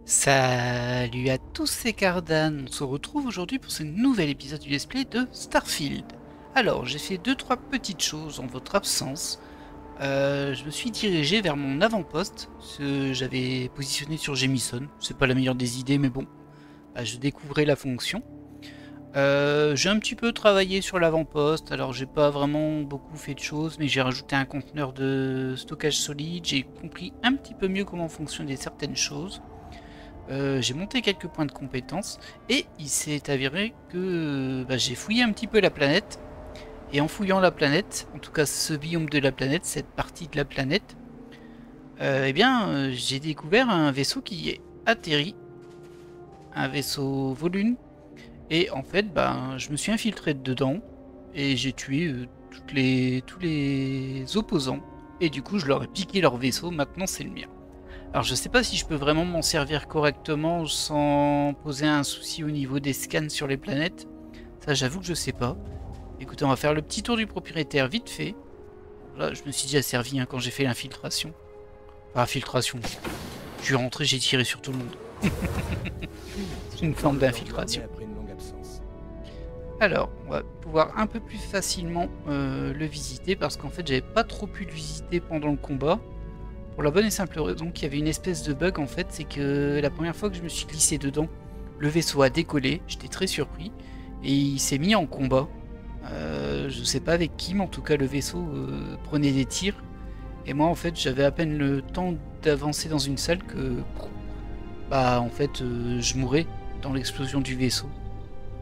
Salut à tous, c'est Cardan. On se retrouve aujourd'hui pour ce nouvel épisode du let's play de Starfield. Alors, j'ai fait 2-3 petites choses en votre absence. Je me suis dirigé vers mon avant-poste, que j'avais positionné sur Jemison. C'est pas la meilleure des idées, mais bon, je découvrais la fonction. J'ai un petit peu travaillé sur l'avant-poste, alors j'ai pas vraiment beaucoup fait de choses, mais j'ai rajouté un conteneur de stockage solide, j'ai compris un petit peu mieux comment fonctionnaient certaines choses. J'ai monté quelques points de compétences et il s'est avéré que j'ai fouillé un petit peu la planète. Et en fouillant la planète, en tout cas ce biome de la planète, cette partie de la planète, j'ai découvert un vaisseau qui est atterri, un vaisseau Volune. Et en fait, je me suis infiltré dedans et j'ai tué tous les opposants. Et du coup, je leur ai piqué leur vaisseau, maintenant c'est le mien. Alors je sais pas si je peux vraiment m'en servir correctement sans poser un souci au niveau des scans sur les planètes. Ça j'avoue que je sais pas. Écoutez, on va faire le petit tour du propriétaire vite fait. Là je me suis déjà servi quand j'ai fait l'infiltration. Enfin infiltration. Je suis rentré, j'ai tiré sur tout le monde. C'est une forme d'infiltration. Alors, on va pouvoir un peu plus facilement le visiter parce qu'en fait j'avais pas trop pu le visiter pendant le combat. Pour la bonne et simple raison qu'il y avait une espèce de bug en fait, c'est que la première fois que je me suis glissé dedans, le vaisseau a décollé, j'étais très surpris, et il s'est mis en combat. Je sais pas avec qui, mais en tout cas le vaisseau prenait des tirs, et moi en fait j'avais à peine le temps d'avancer dans une salle que je mourais dans l'explosion du vaisseau.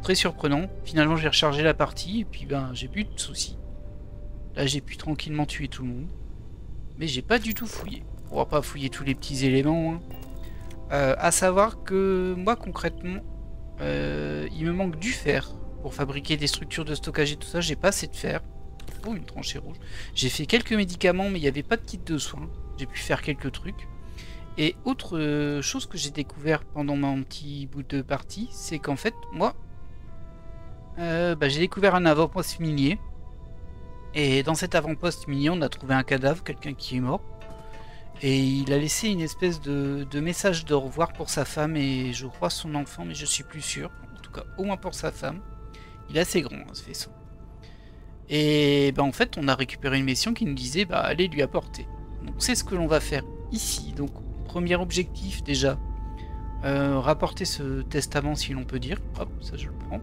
Très surprenant, finalement j'ai rechargé la partie, et puis j'ai plus de soucis. Là j'ai pu tranquillement tuer tout le monde. Mais j'ai pas du tout fouillé. On va pas fouiller tous les petits éléments. À savoir que moi concrètement, il me manque du fer pour fabriquer des structures de stockage et tout ça. J'ai pas assez de fer. Oh, une tranchée rouge. J'ai fait quelques médicaments, mais il n'y avait pas de kit de soins. J'ai pu faire quelques trucs. Et autre chose que j'ai découvert pendant mon petit bout de partie, c'est qu'en fait, moi, j'ai découvert un avant-poste minier. Et dans cet avant-poste minier, on a trouvé un cadavre, quelqu'un qui est mort. Et il a laissé une espèce de message de au revoir pour sa femme et je crois son enfant, mais je suis plus sûr. En tout cas, au moins pour sa femme. Il est assez grand, ce vaisseau. Et en fait, on a récupéré une mission qui nous disait allez lui apporter. Donc c'est ce que l'on va faire ici. Donc premier objectif déjà, rapporter ce testament si l'on peut dire. Hop, ça je le prends.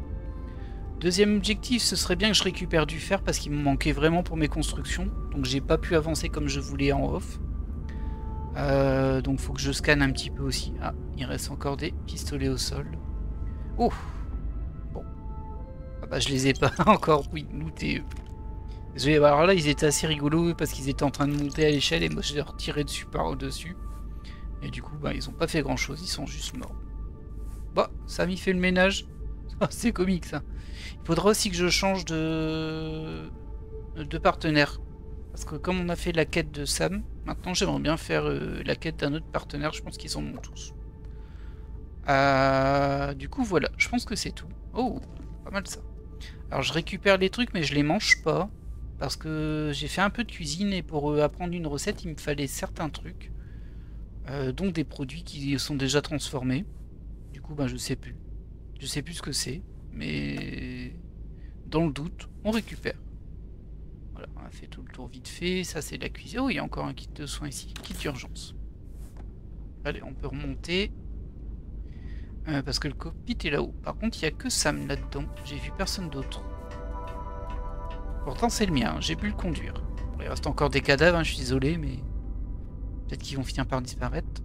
Deuxième objectif, ce serait bien que je récupère du fer parce qu'il me manquait vraiment pour mes constructions. Donc j'ai pas pu avancer comme je voulais en off. Donc faut que je scanne un petit peu aussi. Ah, il reste encore des pistolets au sol. Oh. Bon. Je les ai pas encore lootés. Désolé, alors là ils étaient assez rigolos parce qu'ils étaient en train de monter à l'échelle et moi je leur tirais dessus par au-dessus. Et du coup ils ont pas fait grand chose, ils sont juste morts. Ça m'y fait le ménage. C'est comique ça. Il faudra aussi que je change de partenaire. Parce que comme on a fait la quête de Sam, maintenant j'aimerais bien faire la quête d'un autre partenaire. Je pense qu'ils en ont tous. Du coup voilà, je pense que c'est tout. Oh, pas mal ça. Alors je récupère les trucs mais je les mange pas. Parce que j'ai fait un peu de cuisine et pour apprendre une recette il me fallait certains trucs. Dont des produits qui sont déjà transformés. Du coup je sais plus. Je sais plus ce que c'est. Mais dans le doute, on récupère. Voilà, on a fait tout le tour vite fait. Ça, c'est de la cuisine. Oh, il y a encore un kit de soins ici. Kit d'urgence. Allez, on peut remonter. Parce que le cockpit est là-haut. Par contre, il n'y a que Sam là-dedans. J'ai vu personne d'autre. Pourtant, c'est le mien. J'ai pu le conduire. Il reste encore des cadavres, je suis désolé, mais peut-être qu'ils vont finir par disparaître.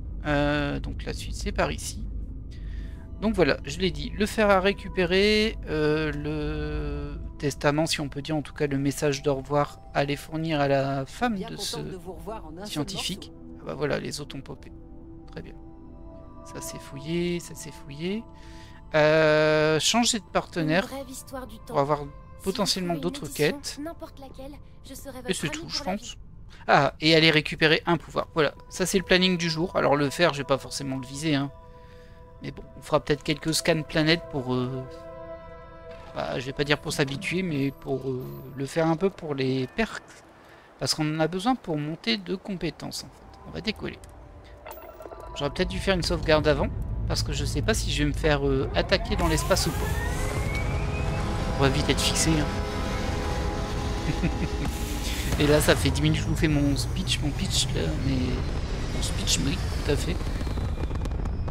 Donc la suite, c'est par ici. Donc voilà, je l'ai dit, le fer à récupérer, le testament, si on peut dire, en tout cas le message d'au revoir, à les fournir à la femme de ce scientifique. Ah voilà, les autres ont popé. Très bien. Ça c'est fouillé, ça c'est fouillé. Changer de partenaire pour avoir potentiellement d'autres quêtes. Et c'est tout, je pense. Ah, et aller récupérer un pouvoir. Voilà, ça c'est le planning du jour. Alors le fer, je vais pas forcément le viser, hein. Mais bon, on fera peut-être quelques scans planètes pour... je vais pas dire pour s'habituer, mais pour le faire un peu pour les perks. Parce qu'on en a besoin pour monter de compétences, en fait. On va décoller. J'aurais peut-être dû faire une sauvegarde avant. parce que je sais pas si je vais me faire attaquer dans l'espace ou pas. On va vite être fixé. Hein. Et là, ça fait 10 minutes que je vous fais mon pitch là, mais mon speech, oui, tout à fait.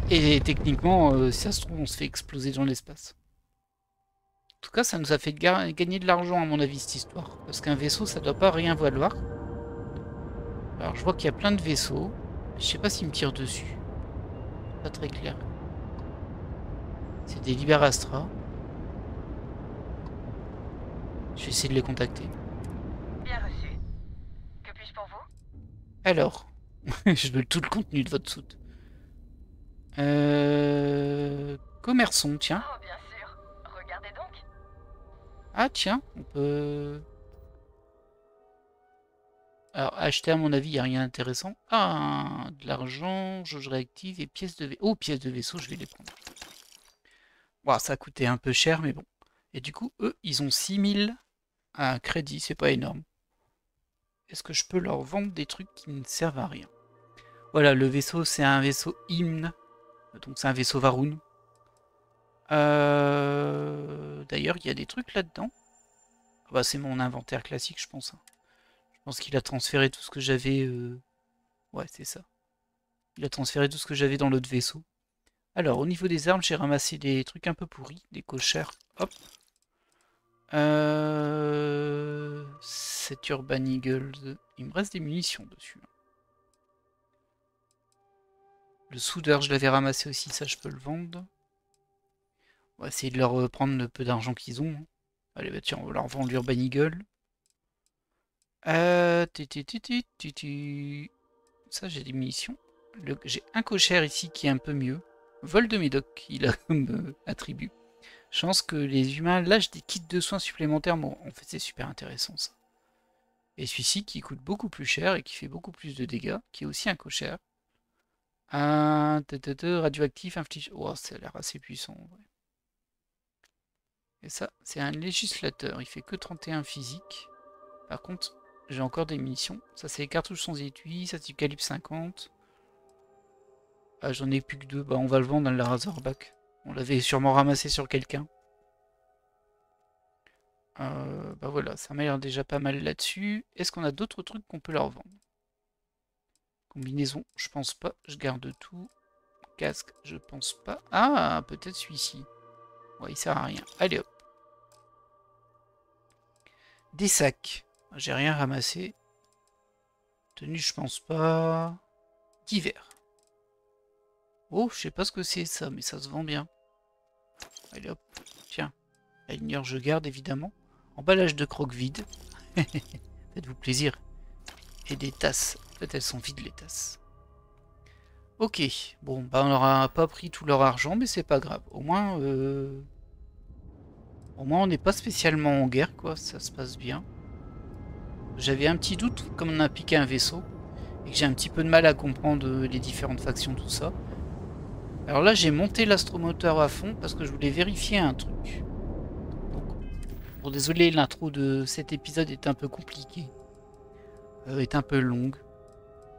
Et techniquement, si ça se trouve, on se fait exploser dans l'espace. En tout cas, ça nous a fait gagner de l'argent, à mon avis, cette histoire. Parce qu'un vaisseau, ça doit pas rien valoir. Alors, je vois qu'il y a plein de vaisseaux. Je sais pas s'ils me tirent dessus. Pas très clair. C'est des Liberastra. Je vais essayer de les contacter. Bien reçu. Que puis-je pour vous? Alors, je veux tout le contenu de votre soute. Commerçons, tiens. Oh, bien sûr. Regardez donc. Ah, tiens, on peut... Alors, acheter, à mon avis, il n'y a rien d'intéressant. Ah, de l'argent, jauge réactive et pièces de vaisseau. Oh, pièces de vaisseau, je vais les prendre. Wow, ça a coûté un peu cher, mais bon. Et du coup, eux, ils ont 6000 à crédit, c'est pas énorme. Est-ce que je peux leur vendre des trucs qui ne servent à rien? Voilà, le vaisseau, c'est un vaisseau hymne. Donc, c'est un vaisseau Varun. D'ailleurs, il y a des trucs là-dedans. Ah bah, c'est mon inventaire classique, je pense. Je pense qu'il a transféré tout ce que j'avais... Ouais, c'est ça. Il a transféré tout ce que j'avais dans l'autre vaisseau. Alors, au niveau des armes, j'ai ramassé des trucs un peu pourris. Des cochères. Hop. Cet Urban Eagles. Il me reste des munitions dessus. Le soudeur, je l'avais ramassé aussi. Ça, je peux le vendre. On va essayer de leur prendre le peu d'argent qu'ils ont. Allez, bah tiens, on va leur vendre l'Urban Eagle. Ça, j'ai des munitions. J'ai un cochère ici qui est un peu mieux. Vol de médoc, il a comme attribut. Chance que les humains lâchent des kits de soins supplémentaires. Bon, en fait, c'est super intéressant ça. Et celui-ci qui coûte beaucoup plus cher et qui fait beaucoup plus de dégâts, qui est aussi un cochère. Un radioactif inflige. Oh, ça a l'air assez puissant en vrai. Et ça, c'est un législateur. Il fait que 31 physique. Par contre, j'ai encore des munitions. Ça, c'est les cartouches sans étui. Ça, c'est du calibre 50. Ah, j'en ai plus que 2. Bah, on va le vendre dans le Razorback. On l'avait sûrement ramassé sur quelqu'un. Bah voilà, ça m'a l'air déjà pas mal là-dessus. Est-ce qu'on a d'autres trucs qu'on peut leur vendre? Combinaison, je pense pas. Je garde tout. Casque, je pense pas. Ah, peut-être celui-ci. Ouais, il sert à rien. Allez hop. Des sacs. J'ai rien ramassé. Tenue, je pense pas. Divers. Oh, je sais pas ce que c'est ça, mais ça se vend bien. Allez hop. Tiens. La ligneur, je garde évidemment. Emballage de croque vide. Faites-vous plaisir. Et des tasses. Peut-être elles sont vides les tasses. Ok. Bon, bah on n'aura pas pris tout leur argent, mais c'est pas grave. Au moins on n'est pas spécialement en guerre, quoi. Ça se passe bien. J'avais un petit doute, comme on a piqué un vaisseau, et que j'ai un petit peu de mal à comprendre les différentes factions, tout ça. Alors là, j'ai monté l'astromoteur à fond parce que je voulais vérifier un truc. Donc, bon, désolé, l'intro de cet épisode est un peu compliquée. Est un peu longue.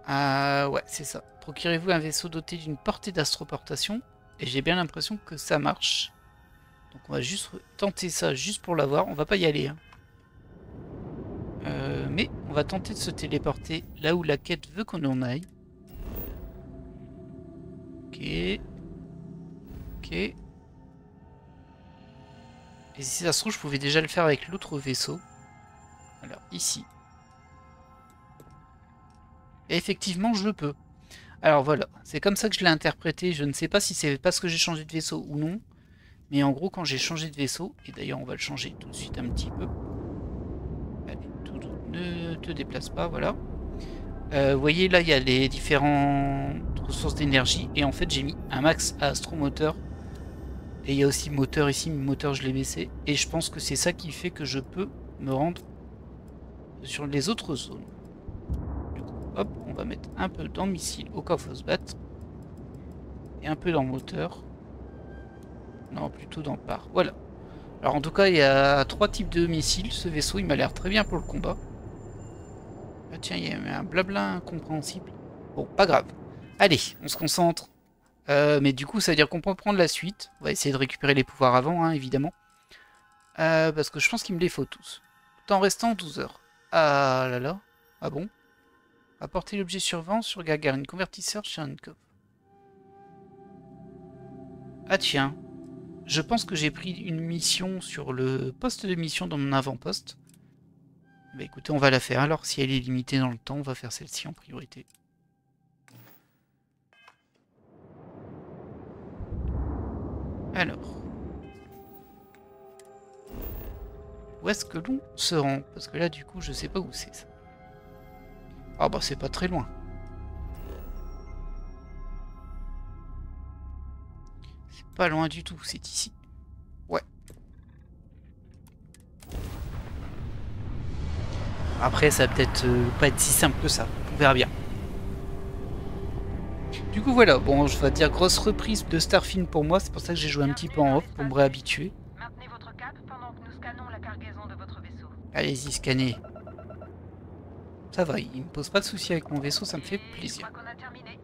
Ouais, c'est ça. Procurez-vous un vaisseau doté d'une portée d'astroportation. Et j'ai bien l'impression que ça marche. Donc on va juste tenter ça, juste pour l'avoir. On va pas y aller. Hein. Mais on va tenter de se téléporter là où la quête veut qu'on en aille. Ok. Ok. Et si ça se trouve, je pouvais déjà le faire avec l'autre vaisseau. Alors, ici. Et effectivement, je le peux. Alors voilà, c'est comme ça que je l'ai interprété. Je ne sais pas si c'est parce que j'ai changé de vaisseau ou non. Mais en gros, quand j'ai changé de vaisseau, et d'ailleurs on va le changer tout de suite un petit peu. Allez, ne te déplace pas, voilà. Vous voyez là, il y a les différentes ressources d'énergie. Et en fait, j'ai mis un max à astromoteur. Et il y a aussi moteur ici, mais moteur je l'ai baissé. Et je pense que c'est ça qui fait que je peux me rendre sur les autres zones. Du coup, hop, on va mettre un peu dans missile au cas où faut se battre. Et un peu dans moteur. Non, plutôt dans par. Voilà. Alors en tout cas, il y a 3 types de missiles. Ce vaisseau, il m'a l'air très bien pour le combat. Ah tiens, il y a un blabla incompréhensible. Bon, pas grave. Allez, on se concentre. Mais du coup, ça veut dire qu'on peut prendre la suite. On va essayer de récupérer les pouvoirs avant, hein, évidemment. Parce que je pense qu'il me les faut tous. Tout en restant 12 heures. Ah là là. Ah bon? Apporter l'objet suivant sur Gagarin, convertisseur Cherenkov. Ah tiens. Je pense que j'ai pris une mission sur le poste de mission dans mon avant-poste. Bah écoutez, on va la faire. Alors, si elle est limitée dans le temps, on va faire celle-ci en priorité. Alors. Où est-ce que l'on se rend? Parce que là, du coup, je sais pas où c'est ça. Ah bah, c'est pas très loin. C'est pas loin du tout, c'est ici. Ouais. Après, ça va peut-être pas être si simple que ça. On verra bien. Du coup, voilà. Bon, je vais dire grosse reprise de Starfield pour moi. C'est pour ça que j'ai joué un petit peu en off pour me réhabituer. Maintenez votre cap pendant que nous scannons la cargaison de votre vaisseau. Allez-y, scannez. Ça va, il me pose pas de soucis avec mon vaisseau, ça me fait Je plaisir. crois qu'on a terminé.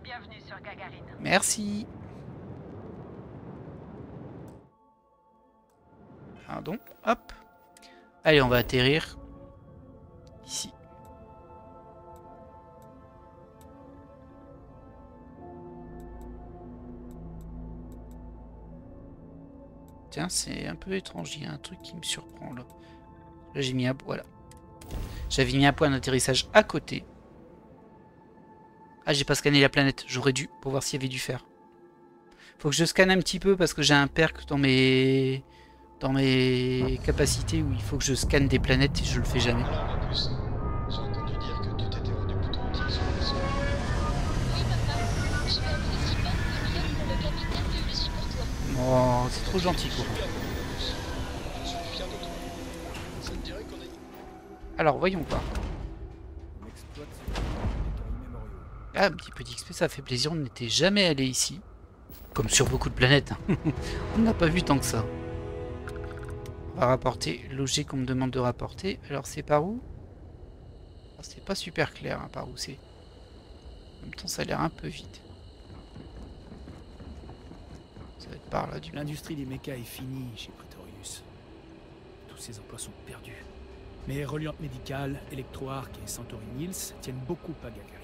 Bienvenue sur Gagarin. Merci. Pardon, hop. Allez, on va atterrir ici. Tiens, c'est un peu étrange, il y a un truc qui me surprend là. Là, j'ai mis un... Voilà. J'avais mis un point d'atterrissage à côté. Ah, j'ai pas scanné la planète, j'aurais dû, pour voir s'il y avait du fer. Faut que je scanne un petit peu parce que j'ai un perk dans mes capacités où il faut que je scanne des planètes et je le fais jamais. Alors, Opus, j'ai entendu dire que tout était rendu plutôt utile sur le vaisseau. Oui, papa. Je vais appeler Sylvain et dire que le capitaine fait le suit pour toi. Oh, c'est trop gentil quoi. Super, Opus. Je suis fier de toi. Ça te dirait qu'on est... Alors, voyons voir. On exploite ces territoires immémoriaux. Ah, un petit peu d'XP, ça fait plaisir, on n'était jamais allé ici. Comme sur beaucoup de planètes. On n'a pas vu tant que ça. On va rapporter l'objet qu'on me demande de rapporter. Alors c'est par où? Ah, c'est pas super clair hein, par où c'est. En même temps ça a l'air un peu vide. Ça va être par là du coup. L'industrie des mechas est finie chez Praetorius. Tous ces emplois sont perdus. Mais Reliant Médical, Electroarc et Centauri Mills tiennent beaucoup à Gagarin.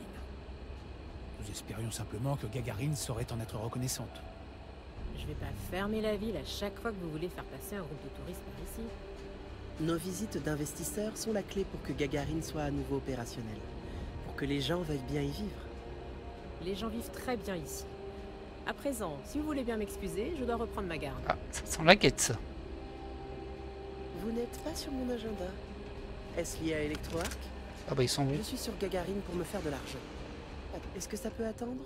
Nous espérions simplement que Gagarin saurait en être reconnaissante. Je vais pas fermer la ville à chaque fois que vous voulez faire passer un groupe de touristes par ici. Nos visites d'investisseurs sont la clé pour que Gagarin soit à nouveau opérationnel. Pour que les gens veuillent bien y vivre. Les gens vivent très bien ici. À présent, si vous voulez bien m'excuser, je dois reprendre ma garde. Ah, ça sent la quête ça. Vous n'êtes pas sur mon agenda. Est-ce lié à Electroarc? Ah bah ils sont bons. Je suis sur Gagarin pour me faire de l'argent. Est-ce que ça peut attendre?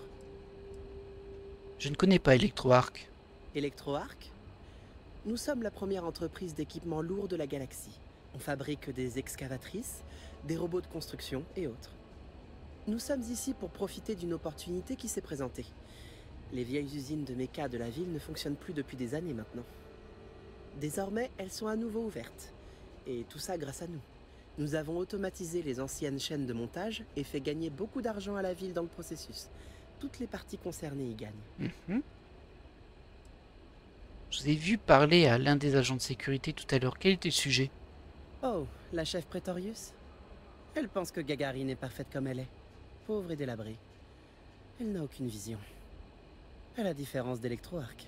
Je ne connais pas Electroarc. Electroarc? Nous sommes la première entreprise d'équipement lourd de la galaxie. On fabrique des excavatrices, des robots de construction et autres. Nous sommes ici pour profiter d'une opportunité qui s'est présentée. Les vieilles usines de méca de la ville ne fonctionnent plus depuis des années maintenant. Désormais, elles sont à nouveau ouvertes. Et tout ça grâce à nous. Nous avons automatisé les anciennes chaînes de montage et fait gagner beaucoup d'argent à la ville dans le processus. Toutes les parties concernées y gagnent. Je vous ai vu parler à l'un des agents de sécurité tout à l'heure. Quel était le sujet? Oh, la chef Praetorius? Elle pense que Gagarin est parfaite comme elle est. Pauvre et délabrée. Elle n'a aucune vision. À la différence d'Electroarc.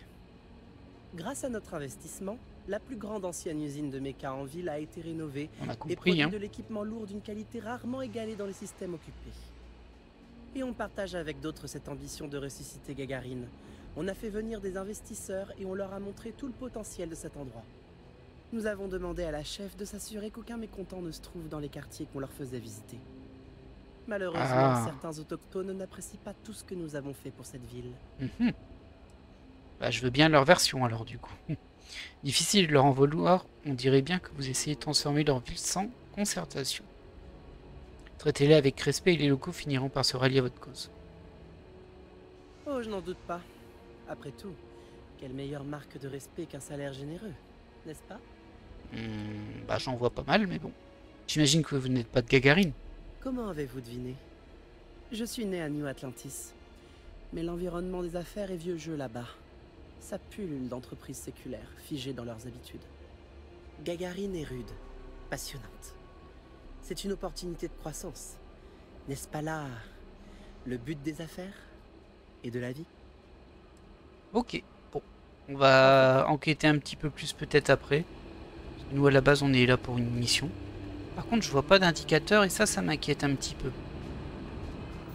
Grâce à notre investissement, la plus grande ancienne usine de méca en ville a été rénovée On a et compris produit hein. de l'équipement lourd d'une qualité rarement égalée dans les systèmes occupés. Et on partage avec d'autres cette ambition de ressusciter Gagarin. On a fait venir des investisseurs et on leur a montré tout le potentiel de cet endroit. Nous avons demandé à la chef de s'assurer qu'aucun mécontent ne se trouve dans les quartiers qu'on leur faisait visiter. Malheureusement, certains autochtones n'apprécient pas tout ce que nous avons fait pour cette ville. Bah, je veux bien leur version alors du coup. Difficile de leur en vouloir, on dirait bien que vous essayez de transformer leur ville sans concertation. Traitez-les avec respect et les locaux finiront par se rallier à votre cause. Oh, je n'en doute pas. Après tout, quelle meilleure marque de respect qu'un salaire généreux, n'est-ce pas? Bah j'en vois pas mal, mais bon. J'imagine que vous n'êtes pas de Gagarin. Comment avez-vous deviné? Je suis né à New Atlantis. Mais l'environnement des affaires est vieux jeu là-bas. Ça pullule d'entreprises séculaires, figées dans leurs habitudes. Gagarine est rude, passionnante. C'est une opportunité de croissance. N'est-ce pas là le but des affaires et de la vie? Ok, bon. On va enquêter un petit peu plus peut-être après. Nous, à la base, on est là pour une mission. Par contre, je vois pas d'indicateur et ça m'inquiète un petit peu.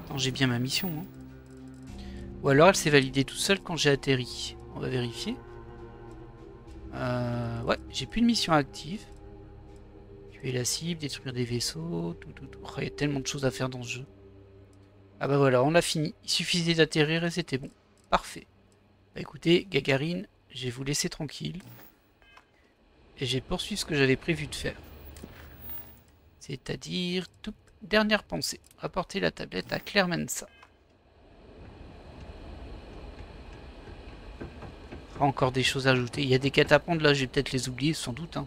Attends, j'ai bien ma mission, hein. Ou alors elle s'est validée tout seule quand j'ai atterri. On va vérifier. Ouais, j'ai plus de mission active. Tuer la cible, détruire des vaisseaux, tout. Oh, il y a tellement de choses à faire dans ce jeu. Ah bah voilà, on a fini. Il suffisait d'atterrir et c'était bon. Parfait. Bah écoutez, Gagarine, je vais vous laisser tranquille. Et j'ai poursuivi ce que j'avais prévu de faire. C'est-à-dire, toute dernière pensée. Rapporter la tablette à Claire Mensa. Encore des choses à ajouter. Il y a des quêtes à prendre là, je vais peut-être les oublier sans doute, hein.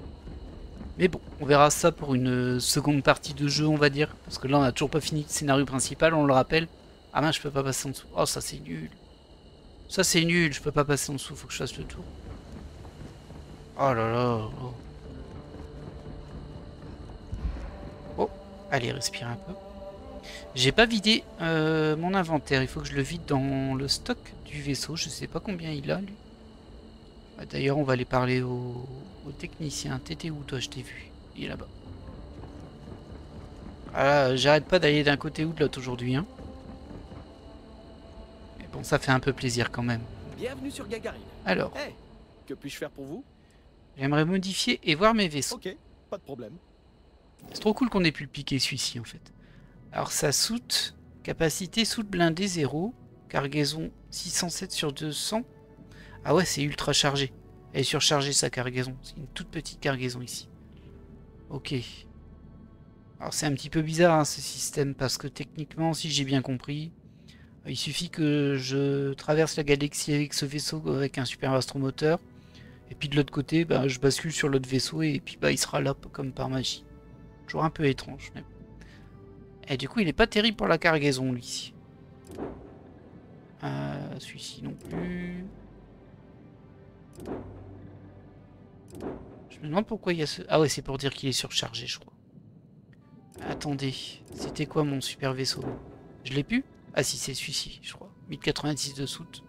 Mais bon, on verra ça pour une seconde partie de jeu, on va dire. Parce que là, on n'a toujours pas fini le scénario principal, on le rappelle. Ah mince, je peux pas passer en dessous. Oh, ça c'est nul. Ça c'est nul, je peux pas passer en dessous, faut que je fasse le tour. Oh là là. Oh, oh. Allez, respire un peu. J'ai pas vidé mon inventaire, il faut que je le vide dans le stock du vaisseau. Je sais pas combien il a, lui. D'ailleurs, on va aller parler au technicien. T'étais où, toi? Je t'ai vu. Il est là-bas. Ah, j'arrête pas d'aller d'un côté ou de l'autre aujourd'hui, hein. Mais bon, ça fait un peu plaisir quand même. Bienvenue sur Gagarine. Alors, Hey, que puis-je faire pour vous? j'aimerais modifier et voir mes vaisseaux. Ok, pas de problème. C'est trop cool qu'on ait pu le piquer, celui-ci, en fait. Alors, sa soute, capacité soute blindée 0, cargaison 607 sur 200. Ah ouais, c'est ultra chargé. Elle est surchargée sa cargaison. C'est une toute petite cargaison ici. Ok. Alors c'est un petit peu bizarre, hein, ce système, parce que techniquement, si j'ai bien compris, il suffit que je traverse la galaxie avec ce vaisseau avec un super astromoteur. Et puis de l'autre côté, bah, je bascule sur l'autre vaisseau et puis bah, il sera là comme par magie. Toujours un peu étrange. Mais... Et du coup, il n'est pas terrible pour la cargaison, lui. Celui-ci non plus. Je me demande pourquoi il y a ce... Ah ouais, c'est pour dire qu'il est surchargé, je crois. Attendez, c'était quoi mon super vaisseau? Je l'ai plus? Ah si, c'est celui-ci, je crois. 1086 de soute.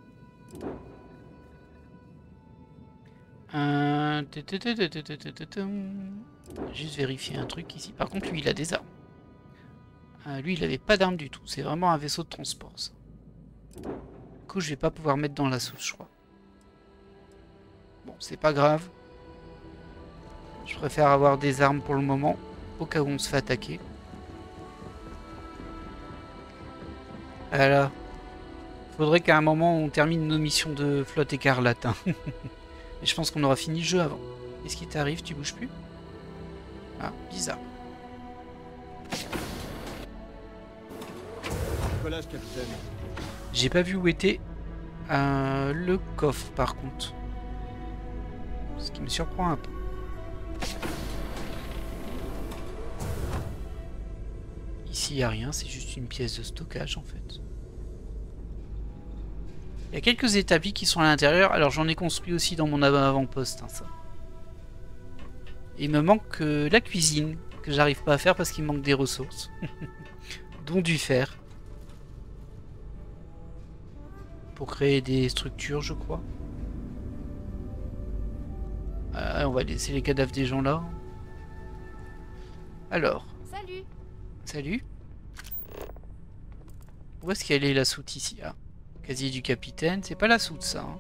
Juste vérifier un truc ici. Par contre, lui, il a des armes. Lui, il avait pas d'armes du tout. C'est vraiment un vaisseau de transport, ça. Du coup, je vais pas pouvoir mettre dans la soute, je crois. Bon, c'est pas grave. Je préfère avoir des armes pour le moment, au cas où on se fait attaquer. Voilà. Faudrait qu'à un moment on termine nos missions de flotte écarlate. Hein. Et je pense qu'on aura fini le jeu avant. Qu'est-ce qui t'arrive? Tu bouges plus? Ah, bizarre. Collage, capitaine. J'ai pas vu où était le coffre par contre. Ce qui me surprend un peu. Ici il n'y a rien, c'est juste une pièce de stockage en fait. Il y a quelques établis qui sont à l'intérieur, alors j'en ai construit aussi dans mon avant-poste, hein, ça. Il me manque la cuisine, que j'arrive pas à faire parce qu'il manque des ressources. Dont du fer. Pour créer des structures, je crois. On va laisser les cadavres des gens là. Alors. Salut. Salut. Où est-ce qu'elle est la soute ici? Ah. Casier du capitaine. C'est pas la soute ça. Hein.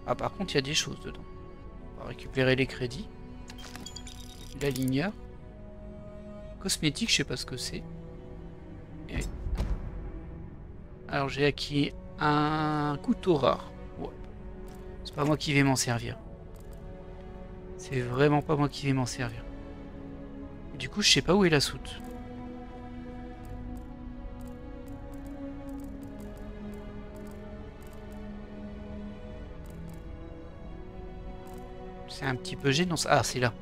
Ah par contre il y a des choses dedans. On va récupérer les crédits. La ligneur. Cosmétique, je sais pas ce que c'est. Et... Alors j'ai acquis un couteau rare. Ouais. C'est pas moi qui vais m'en servir. C'est vraiment pas moi qui vais m'en servir. Du coup, je sais pas où est la soute. C'est un petit peu gênant. Ah, c'est là.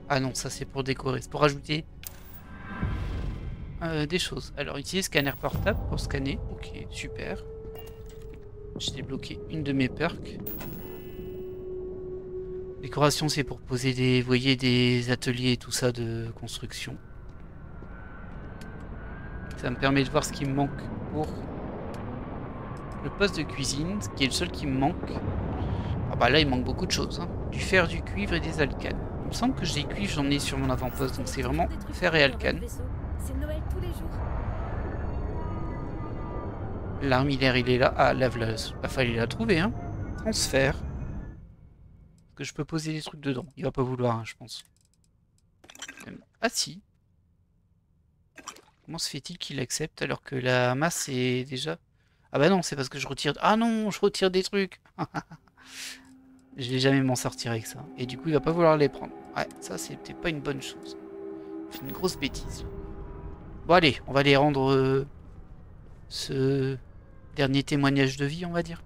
Ah non, ça c'est pour décorer. C'est pour ajouter des choses. Alors, ici, scanner portable pour scanner. Ok, super. J'ai débloqué une de mes perks. Décoration, c'est pour poser des, vous voyez, des ateliers et tout ça de construction. Ça me permet de voir ce qui me manque pour le poste de cuisine, ce qui est le seul qui me manque. Ah bah là, il manque beaucoup de choses. Hein. Du fer, du cuivre et des alcanes. Il me semble que j'ai des cuivres, j'en ai sur mon avant-poste, donc c'est vraiment fer et alcanes. C'est Noël tous les jours. L'armillaire, il est là. Ah, là, il fallait la trouver, hein. Transfert. Est-ce que je peux poser des trucs dedans? Il va pas vouloir, hein, je pense. Ah si. Comment se fait-il qu'il accepte alors que la masse est déjà... Ah bah non, c'est parce que je retire... Ah non, je retire des trucs. Je vais jamais m'en sortir avec ça. Et du coup, il va pas vouloir les prendre. Ouais, ça, c'était pas une bonne chose. C'est une grosse bêtise. Bon, allez, on va les rendre ce dernier témoignage de vie, on va dire.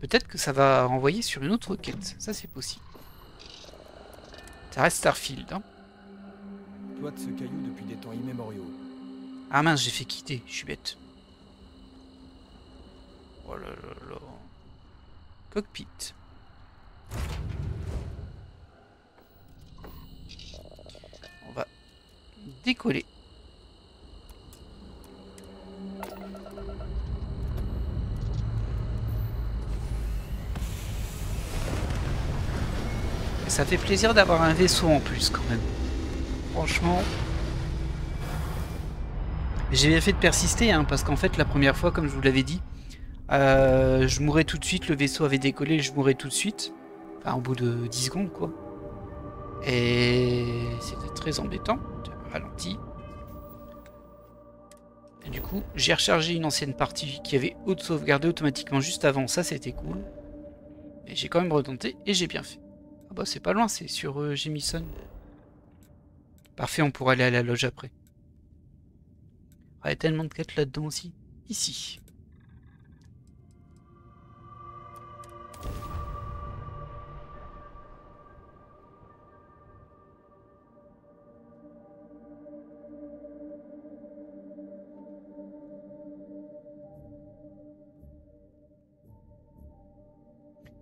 Peut-être que ça va renvoyer sur une autre quête. Ça, c'est possible. Ça reste Starfield, hein. Toi de ce caillou depuis des temps immémoriaux. Ah mince, j'ai fait quitter, je suis bête. Oh là là là. Cockpit. On va décoller. Et ça fait plaisir d'avoir un vaisseau en plus quand même. Franchement. J'ai bien fait de persister, hein, parce qu'en fait la première fois, comme je vous l'avais dit, je mourais tout de suite, le vaisseau avait décollé, je mourais tout de suite. Enfin au bout de 10 secondes quoi. Et c'était très embêtant. Ralenti. Et du coup, j'ai rechargé une ancienne partie qui avait auto-sauvegardé automatiquement juste avant, ça c'était cool. Et j'ai quand même retenté et j'ai bien fait. Ah bah c'est pas loin, c'est sur Jemison. Parfait, on pourra aller à la loge après. Ah, il y a tellement de quêtes là-dedans aussi. Ici.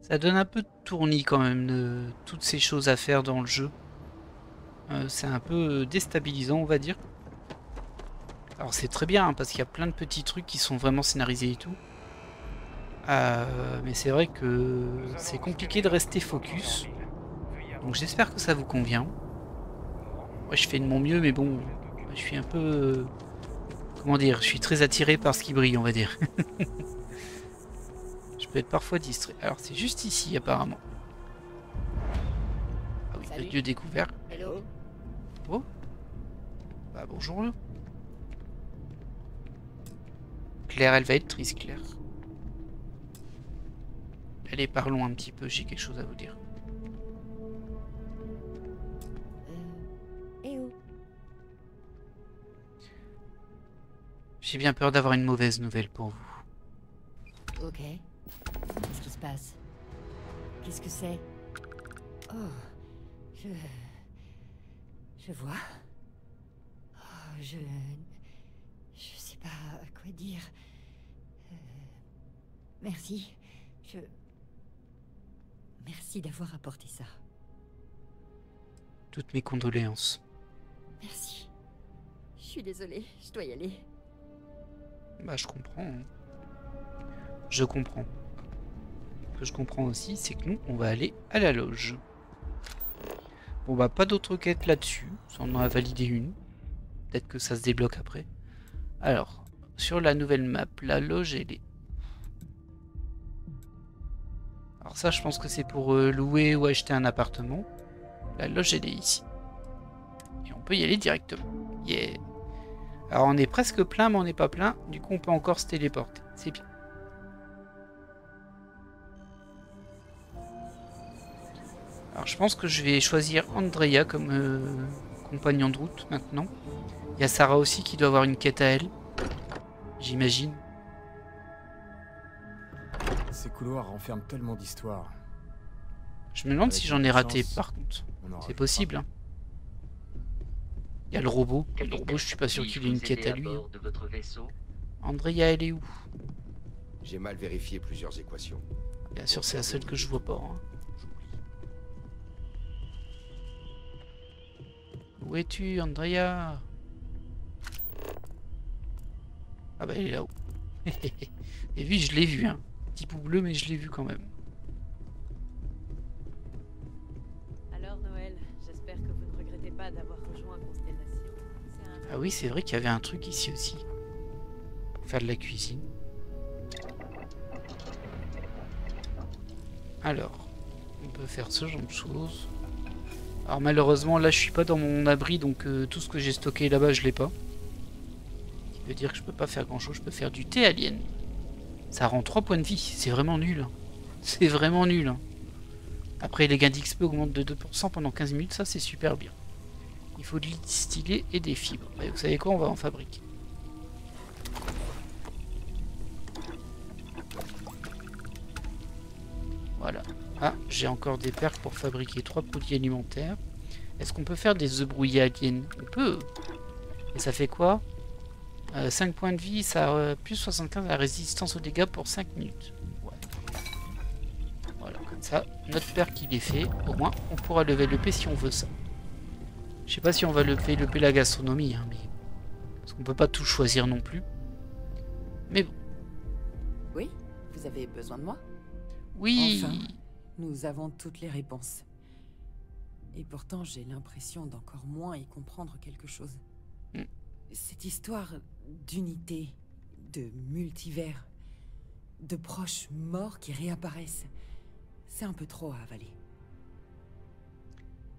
Ça donne un peu de tournis quand même de toutes ces choses à faire dans le jeu. C'est un peu déstabilisant on va dire. Alors c'est très bien hein, parce qu'il y a plein de petits trucs qui sont vraiment scénarisés et tout. Mais c'est vrai que c'est compliqué de rester focus. Donc j'espère que ça vous convient. Ouais, je fais de mon mieux mais bon, je suis un peu... comment dire, je suis très attiré par ce qui brille on va dire. Je peux être parfois distrait. Alors c'est juste ici apparemment. Ah oui, le lieu découvert. Hello. Oh. Bah bonjour là. Claire, elle va être triste Claire. Allez, parlons un petit peu, j'ai quelque chose à vous dire. J'ai bien peur d'avoir une mauvaise nouvelle pour vous. Ok. Qu'est-ce qui se passe? Qu'est-ce que c'est? Oh, je vois. Oh, je sais pas quoi dire. Merci. Merci d'avoir apporté ça. Toutes mes condoléances. Merci. Je suis désolée, je dois y aller. Bah je comprends. Hein. Je comprends. Ce que je comprends aussi, c'est que nous, on va aller à la loge. Bon bah pas d'autres quêtes là-dessus. On en a validé une. Peut-être que ça se débloque après. Alors, sur la nouvelle map, la loge, elle est... Alors ça, je pense que c'est pour louer ou acheter un appartement. La loge, elle est ici. Et on peut y aller directement. Yeah. Alors on est presque plein, mais on n'est pas plein. Du coup, on peut encore se téléporter. C'est bien. Alors je pense que je vais choisir Andrea comme compagnon de route maintenant. Il y a Sarah aussi qui doit avoir une quête à elle. J'imagine. Ces couloirs renferment tellement d'histoires. Je me demande si j'en ai raté par contre. C'est possible. Hein. Il y a le robot. Le robot, je suis pas sûr qu'il ait une quête à lui. Hein. Andrea, elle est où? J'ai mal vérifié plusieurs équations. Bien sûr, c'est la seule que je vois pas. Hein. Où es-tu, Andrea? Ah bah il est là-haut. Et oui, je l'ai vu, hein. Petit bout bleu, mais je l'ai vu quand même. Alors Noël, j'espère que vous ne regrettez pas d'avoir rejoint Constellation. Ah oui, c'est vrai qu'il y avait un truc ici aussi. Pour faire de la cuisine. Alors, on peut faire ce genre de choses. Alors malheureusement, là je suis pas dans mon abri, donc tout ce que j'ai stocké là-bas, je l'ai pas. Ce qui veut dire que je peux pas faire grand-chose, je peux faire du thé alien. Ça rend 3 points de vie, c'est vraiment nul. Hein. C'est vraiment nul. Hein. Après, les gains d'XP augmentent de 2% pendant 15 minutes, ça c'est super bien. Il faut de l'huile distillée et des fibres. Et vous savez quoi, on va en fabriquer. Voilà. Ah, j'ai encore des perles pour fabriquer 3 produits alimentaires. Est-ce qu'on peut faire des œufs brouillés aliens? On peut. Et ça fait quoi? 5 points de vie, ça a plus 75 la résistance aux dégâts pour 5 minutes. Ouais. Voilà, comme ça, notre perle qu'il est fait, au moins on pourra lever le P si on veut ça. Je sais pas si on va lever la gastronomie, hein, mais... parce qu'on peut pas tout choisir non plus. Mais bon. Oui, vous avez besoin de moi? Oui. Enfin, nous avons toutes les réponses. Et pourtant, j'ai l'impression d'encore moins y comprendre quelque chose. Cette histoire d'unité, de multivers, de proches morts qui réapparaissent, c'est un peu trop à avaler.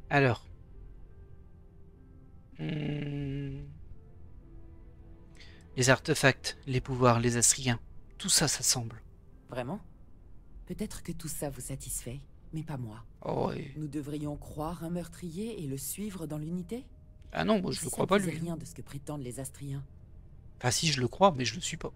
Alors. Les artefacts, les pouvoirs, les Astriens, tout ça, ça semble. Vraiment? Peut-être que tout ça vous satisfait, mais pas moi. Oh, et... Nous devrions croire un meurtrier et le suivre dans l'unité? Ah non, moi je le crois pas lui. Rien de ce que prétendent les Astriens. Enfin si, je le crois, mais je le suis pas.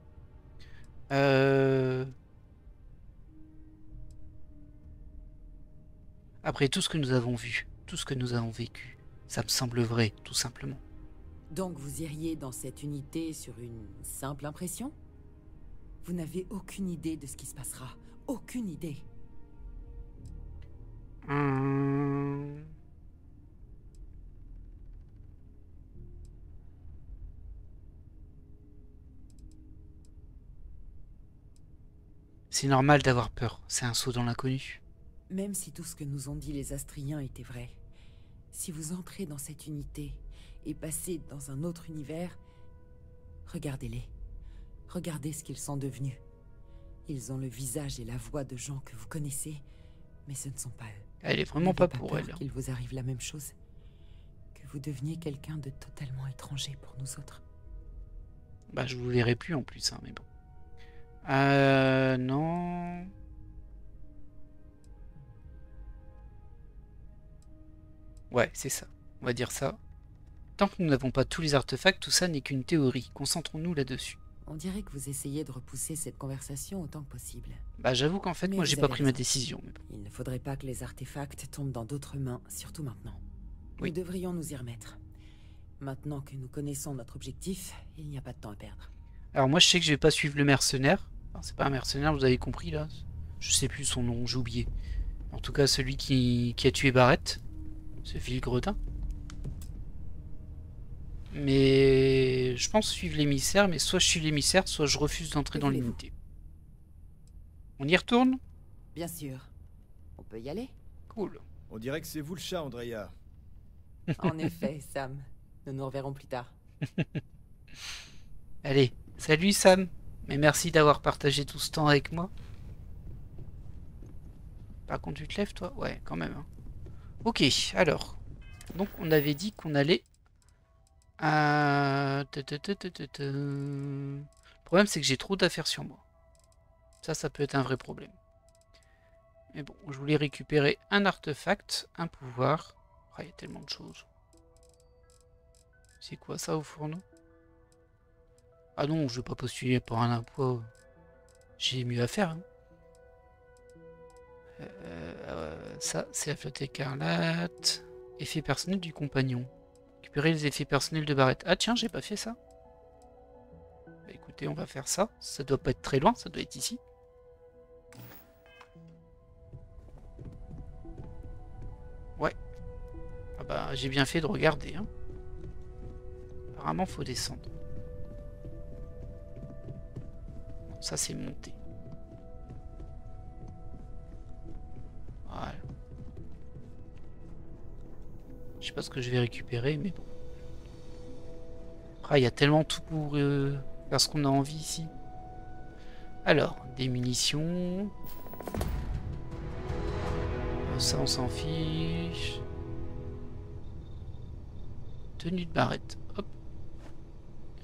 Après tout ce que nous avons vu, tout ce que nous avons vécu, ça me semble vrai, tout simplement. Donc vous iriez dans cette unité sur une simple impression? Vous n'avez aucune idée de ce qui se passera. Aucune idée. C'est normal d'avoir peur, c'est un saut dans l'inconnu. Même si tout ce que nous ont dit les Astriens était vrai, si vous entrez dans cette unité et passez dans un autre univers, regardez-les. Regardez ce qu'ils sont devenus. Ils ont le visage et la voix de gens que vous connaissez, mais ce ne sont pas eux. Elle est vraiment pas pour elle. Qu'il vous arrive la même chose. Que vous deveniez quelqu'un de totalement étranger pour nous autres. Bah je vous verrai plus en plus, hein, mais bon. Non. Ouais, c'est ça. On va dire ça. Tant que nous n'avons pas tous les artefacts, tout ça n'est qu'une théorie. Concentrons-nous là-dessus. On dirait que vous essayez de repousser cette conversation autant que possible. Bah j'avoue qu'en fait, moi j'ai pas pris ma décision. Mais bon. Il ne faudrait pas que les artefacts tombent dans d'autres mains, surtout maintenant. Oui. Nous devrions nous y remettre. Maintenant que nous connaissons notre objectif, il n'y a pas de temps à perdre. Alors moi je sais que je vais pas suivre le mercenaire. Enfin, c'est pas un mercenaire, vous avez compris là. Je sais plus son nom, j'ai oublié. En tout cas celui qui a tué Barrett. Ce Villegredin. Mais je pense suivre l'émissaire, mais soit je suis l'émissaire, soit je refuse d'entrer dans l'unité. On y retourne? Bien sûr. On peut y aller? Cool. On dirait que c'est vous le chat, Andrea. En effet, Sam. Nous nous reverrons plus tard. Allez, salut Sam. Mais merci d'avoir partagé tout ce temps avec moi. Par contre, tu te lèves toi? Ouais, quand même. Hein. Ok, alors. Donc on avait dit qu'on allait... Le problème c'est que j'ai trop d'affaires sur moi. Ça peut être un vrai problème. Mais bon, je voulais récupérer un artefact, un pouvoir. Il y a tellement de choses. C'est quoi ça au fourneau? Ah non, je vais pas postuler pour un emploi. J'ai mieux à faire. Hein. Ça, c'est la flotte écarlate. Effet personnel du compagnon. Récupérer les effets personnels de Barrett. Ah tiens, j'ai pas fait ça. Bah, écoutez. écoutez, on va faire ça. Ça doit pas être très loin, ça doit être ici. Ouais. Ah bah, j'ai bien fait de regarder. Hein. Apparemment, faut descendre. Non, ça, c'est monter. Voilà. Je sais pas ce que je vais récupérer, mais bon. Ah, il y a tellement tout pour faire ce qu'on a envie ici. Alors, des munitions. Ça, on s'en fiche. Tenue de barrette. Hop.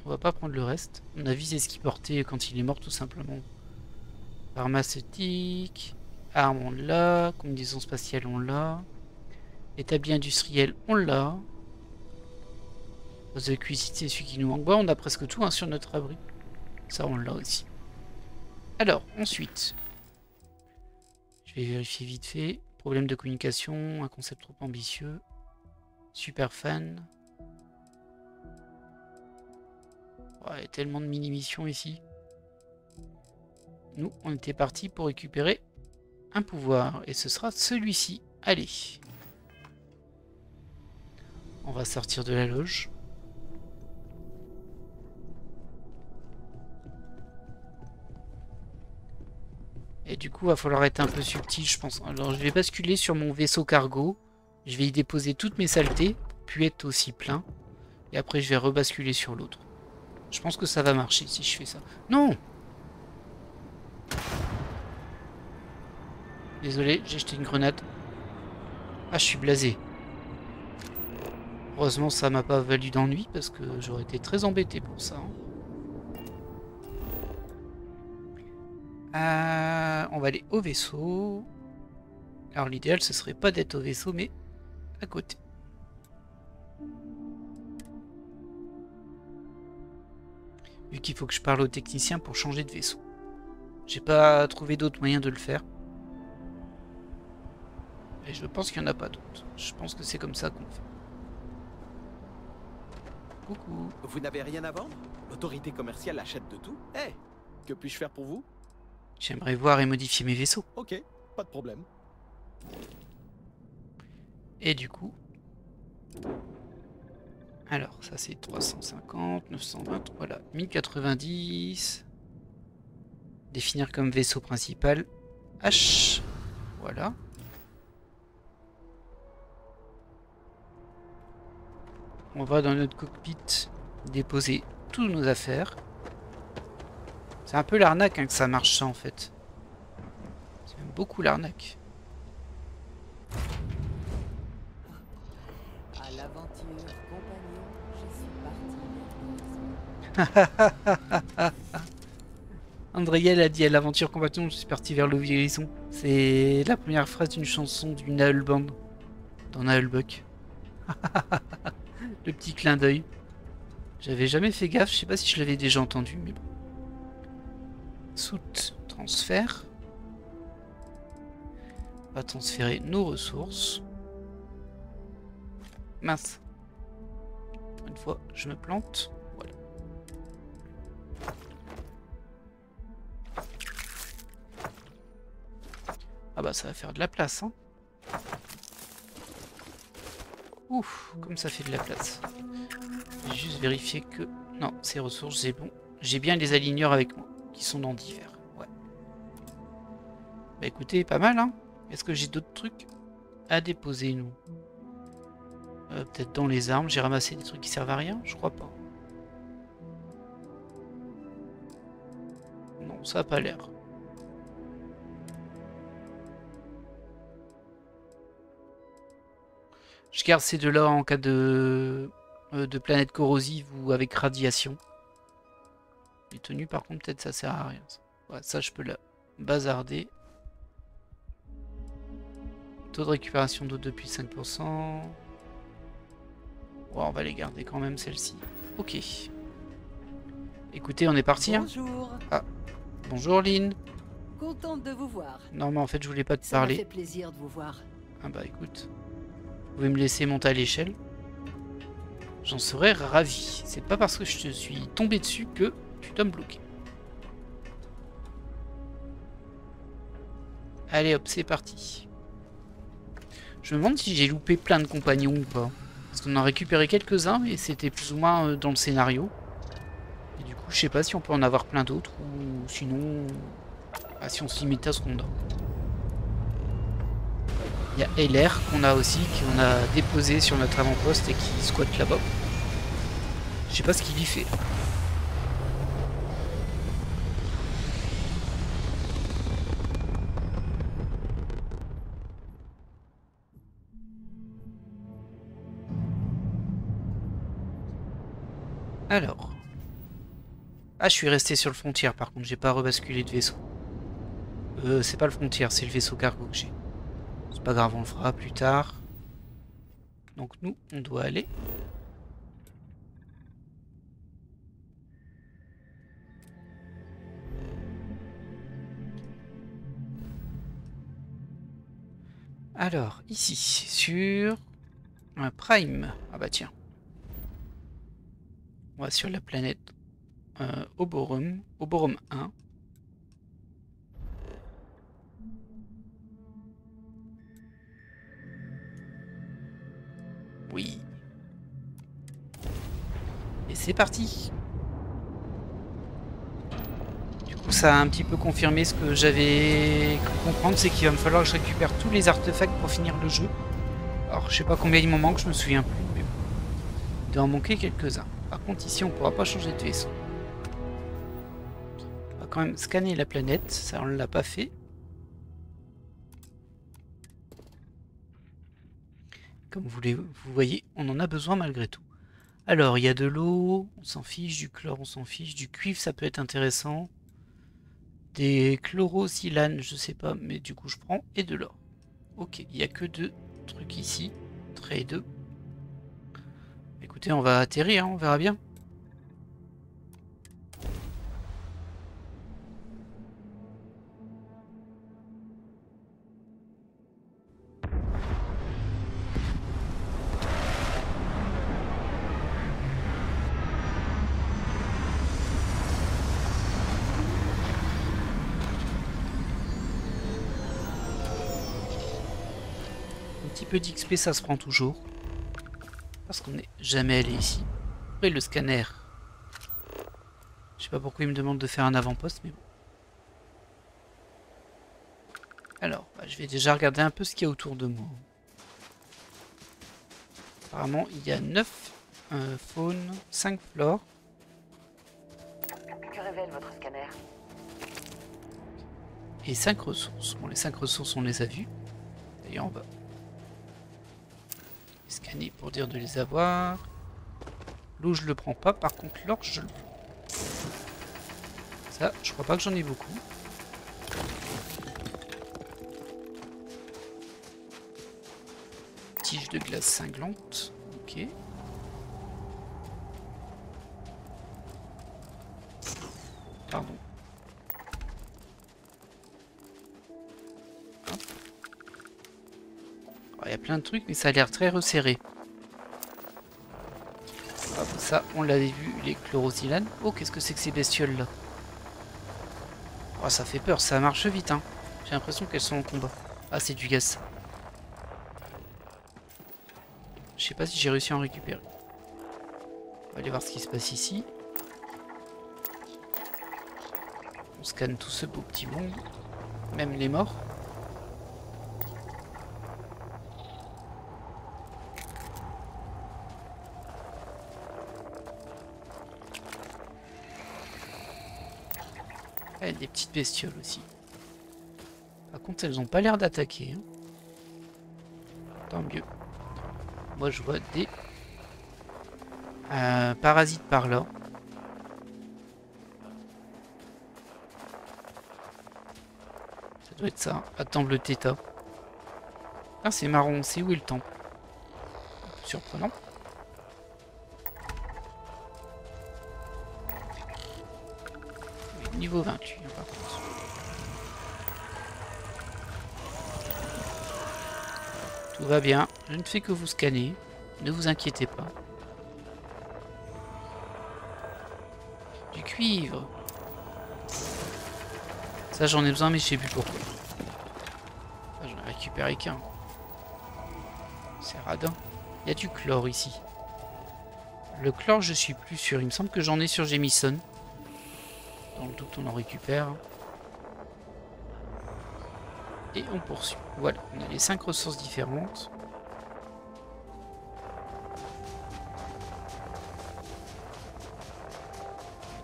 On va pas prendre le reste. On a visé ce qu'il portait quand il est mort, tout simplement. Pharmaceutique. Armes, on l'a. Combinaison spatiale, on l'a. Établi industriel, on l'a. Poste de cuisine, c'est celui qui nous manque. Bon, on a presque tout hein, sur notre abri. Ça, on l'a aussi. Alors, ensuite. Je vais vérifier vite fait. Problème de communication, un concept trop ambitieux. Super fan. Oh, il y a tellement de mini-missions ici. Nous, on était parti pour récupérer un pouvoir. Et ce sera celui-ci. Allez. On va sortir de la loge. Et du coup, il va falloir être un peu subtil, je pense. Alors, je vais basculer sur mon vaisseau cargo. Je vais y déposer toutes mes saletés, puis être aussi plein. Et après, je vais rebasculer sur l'autre. Je pense que ça va marcher si je fais ça. Non! Désolé, j'ai jeté une grenade. Ah, je suis blasé. Heureusement, ça m'a pas valu d'ennui, parce que j'aurais été très embêté pour ça. Hein. On va aller au vaisseau. Alors l'idéal ce serait pas d'être au vaisseau mais à côté. Vu qu'il faut que je parle au technicien pour changer de vaisseau. J'ai pas trouvé d'autre moyen de le faire. Et je pense qu'il n'y en a pas d'autre. Je pense que c'est comme ça qu'on fait. Coucou. Vous n'avez rien à vendre? L'autorité commerciale achète de tout. Eh, que puis-je faire pour vous? J'aimerais voir et modifier mes vaisseaux. Ok, pas de problème. Et du coup... Alors, ça c'est 350, 920, voilà, 1090. Définir comme vaisseau principal. H. Voilà. On va dans notre cockpit déposer toutes nos affaires. C'est un peu l'arnaque hein, que ça marche ça en fait. C'est même beaucoup l'arnaque. À l'aventure, compagnon, je suis parti. Andriel a dit à l'aventure compagnon, je suis parti vers l'horizon. C'est la première phrase d'une chanson du Naël Band dans Naël Buck. Le petit clin d'œil. J'avais jamais fait gaffe, je sais pas si je l'avais déjà entendu, mais bon. Soute, transfert. On va transférer nos ressources. Mince. Une fois, je me plante. Voilà. Ah bah ça va faire de la place, hein. Ouf, comme ça fait de la place. Je vais juste vérifier que... Non, ces ressources, c'est bon. J'ai bien les aligneurs avec moi, qui sont dans divers. Ouais. Bah écoutez, pas mal, hein. Est-ce que j'ai d'autres trucs à déposer, nous? Peut-être dans les armes. J'ai ramassé des trucs qui servent à rien? Je crois pas. Non, ça a pas l'air. Je garde ces deux-là en cas de planète corrosive ou avec radiation. Les tenues, par contre, peut-être ça sert à rien. Ça, ouais, ça je peux la bazarder. Taux de récupération d'eau depuis 5%. Ouais, on va les garder quand même, celle-ci. Ok. Écoutez, on est parti. Bonjour. Hein. Ah. Bonjour, Lynn. Contente de vous voir. Non, mais en fait, je voulais pas te Ça parler. me fait plaisir de vous voir. Ah bah écoute. Vous pouvez me laisser monter à l'échelle. J'en serais ravi. C'est pas parce que je te suis tombé dessus que tu dois me bloquer. Allez hop, c'est parti. Je me demande si j'ai loupé plein de compagnons ou pas. Parce qu'on en a récupéré quelques-uns, mais c'était plus ou moins dans le scénario. Et du coup, je sais pas si on peut en avoir plein d'autres, ou sinon... Ah, si on se limite à ce qu'on a. Il y a LR qu'on a aussi, qu'on a déposé sur notre avant-poste et qui squatte là-bas. Je sais pas ce qu'il y fait. Alors. Ah, je suis resté sur le frontière par contre, j'ai pas rebasculé de vaisseau. C'est pas le frontière, c'est le vaisseau cargo que j'ai. C'est pas grave, on le fera plus tard. Donc nous, on doit aller. Alors, ici, sur un Prime. Ah bah tiens. On va sur la planète Oborum 1. Oui. Et c'est parti. Du coup, ça a un petit peu confirmé ce que j'avais cru comprendre, c'est qu'il va me falloir que je récupère tous les artefacts pour finir le jeu. Alors, je sais pas combien il m'en manque, je me souviens plus. Mais bon. Il doit en manquer quelques-uns. Par contre, ici, on pourra pas changer de vaisseau. On va quand même scanner la planète, ça on l'a pas fait. Comme vous voyez, on en a besoin malgré tout. Alors, il y a de l'eau, on s'en fiche, du chlore, on s'en fiche, du cuivre, ça peut être intéressant. Des chlorosilanes, je sais pas, mais du coup je prends, et de l'or. Ok, il n'y a que 2 trucs ici, très 2. Écoutez, on va atterrir, hein, on verra bien. Un petit peu d'XP, ça se prend toujours. Parce qu'on n'est jamais allé ici. Après le scanner. Je sais pas pourquoi il me demande de faire un avant-poste, mais bon. Alors, bah, je vais déjà regarder un peu ce qu'il y a autour de moi. Apparemment, il y a 9 faunes, 5 flores. Que révèle votre scanner? Et 5 ressources. Bon, les 5 ressources, on les a vues. D'ailleurs, on va scanner pour dire de les avoir. L'eau, je le prends pas. Par contre, l'or, je le prends. Ça, je crois pas que j'en ai beaucoup. Tige de glace cinglante. Ok. Pardon. Il y a plein de trucs, mais ça a l'air très resserré. Hop, ça, on l'avait vu, les chlorosilanes. Oh, qu'est-ce que c'est que ces bestioles-là? Oh, ça fait peur, ça marche vite, hein. J'ai l'impression qu'elles sont en combat. Ah, c'est du gaz. Je sais pas si j'ai réussi à en récupérer. On va aller voir ce qui se passe ici. On scanne tout ce beau petit monde. Même les morts. Ah, des petites bestioles aussi. Par contre, elles ont pas l'air d'attaquer. Hein. Tant mieux. Moi, je vois des parasites par là. Ça doit être ça. La temple Theta. Ah, c'est marron. C'est où est le temple? Surprenant. Niveau 28, par contre. Tout va bien. Je ne fais que vous scanner. Ne vous inquiétez pas. Du cuivre. Ça, j'en ai besoin, mais je sais plus pourquoi. récupéré qu'un. C'est radin. Il y a du chlore ici. Le chlore, je suis plus sûr. Il me semble que j'en ai sur Jamison. Dans le doute, on en récupère. Et on poursuit. Voilà, on a les 5 ressources différentes.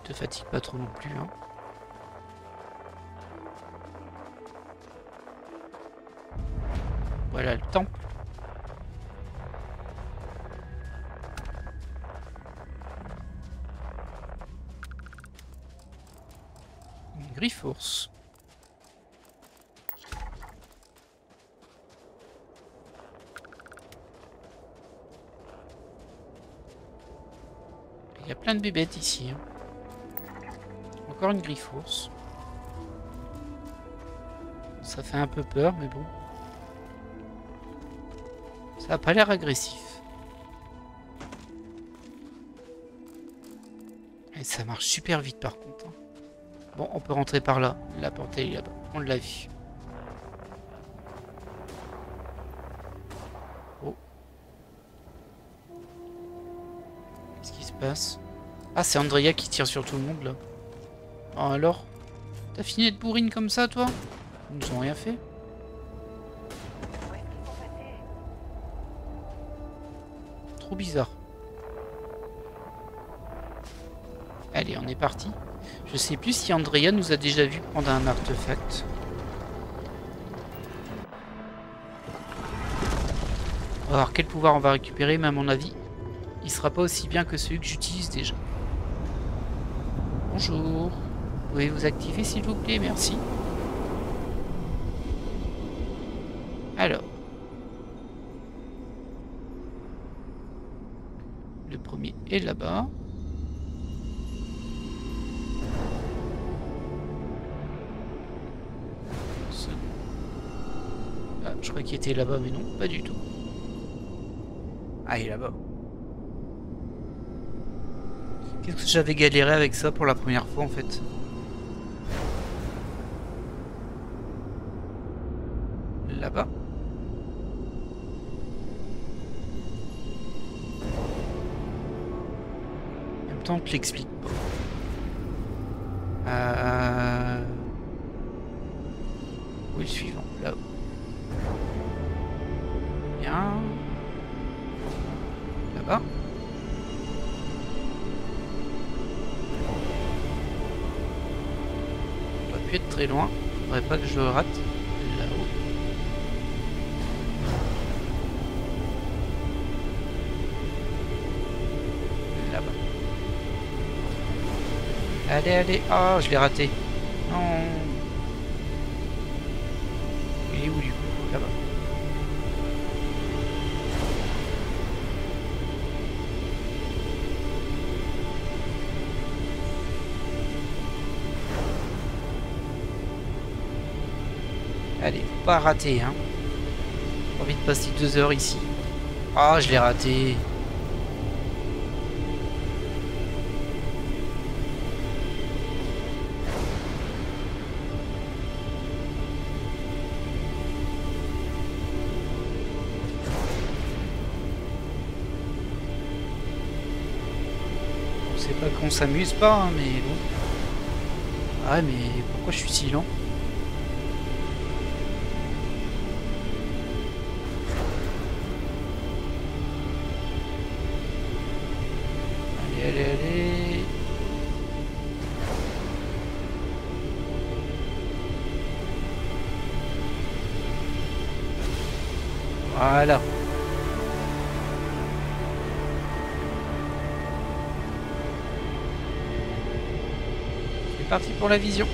Ne te fatigue pas trop non plus. Hein. Voilà le temple. Une Griffours. Il y a plein de bébêtes ici. Hein. Encore une Griffours. Ça fait un peu peur, mais bon. Ça a pas l'air agressif. Et ça marche super vite par contre. Bon, on peut rentrer par là. La porte est là-bas. On l'a vu. Oh. Qu'est-ce qui se passe? Ah, c'est Andrea qui tire sur tout le monde là. Oh, alors? T'as fini de bourrine comme ça, toi? Ils nous ont rien fait. Trop bizarre. Allez, on est parti. Je sais plus si Andrea nous a déjà vu prendre un artefact. On va voir quel pouvoir on va récupérer, mais à mon avis, il sera pas aussi bien que celui que j'utilise déjà. Bonjour. Pouvez vous activer s'il vous plaît, merci. Alors. Le premier est là-bas. Ah, je crois qu'il était là-bas, mais non, pas du tout. Ah, il est là-bas. Qu'est-ce que j'avais galéré avec ça pour la première fois en fait? Là-bas. En même temps, on te l'explique pas. Oui, le suivant, là-haut. Bien. Là-bas. On doit plus être très loin. Faudrait pas que je le rate. Là-haut. Là-bas. Allez, allez. Ah, je l'ai raté. Non. Il est où du coup? Là-bas. Allez, faut pas rater, hein. J'ai envie de passer 2 heures ici. Ah, je l'ai raté. C'est pas qu'on s'amuse pas, hein, mais bon. Ah, mais pourquoi je suis si lent? Allez, allez. Voilà. C'est parti pour la vision.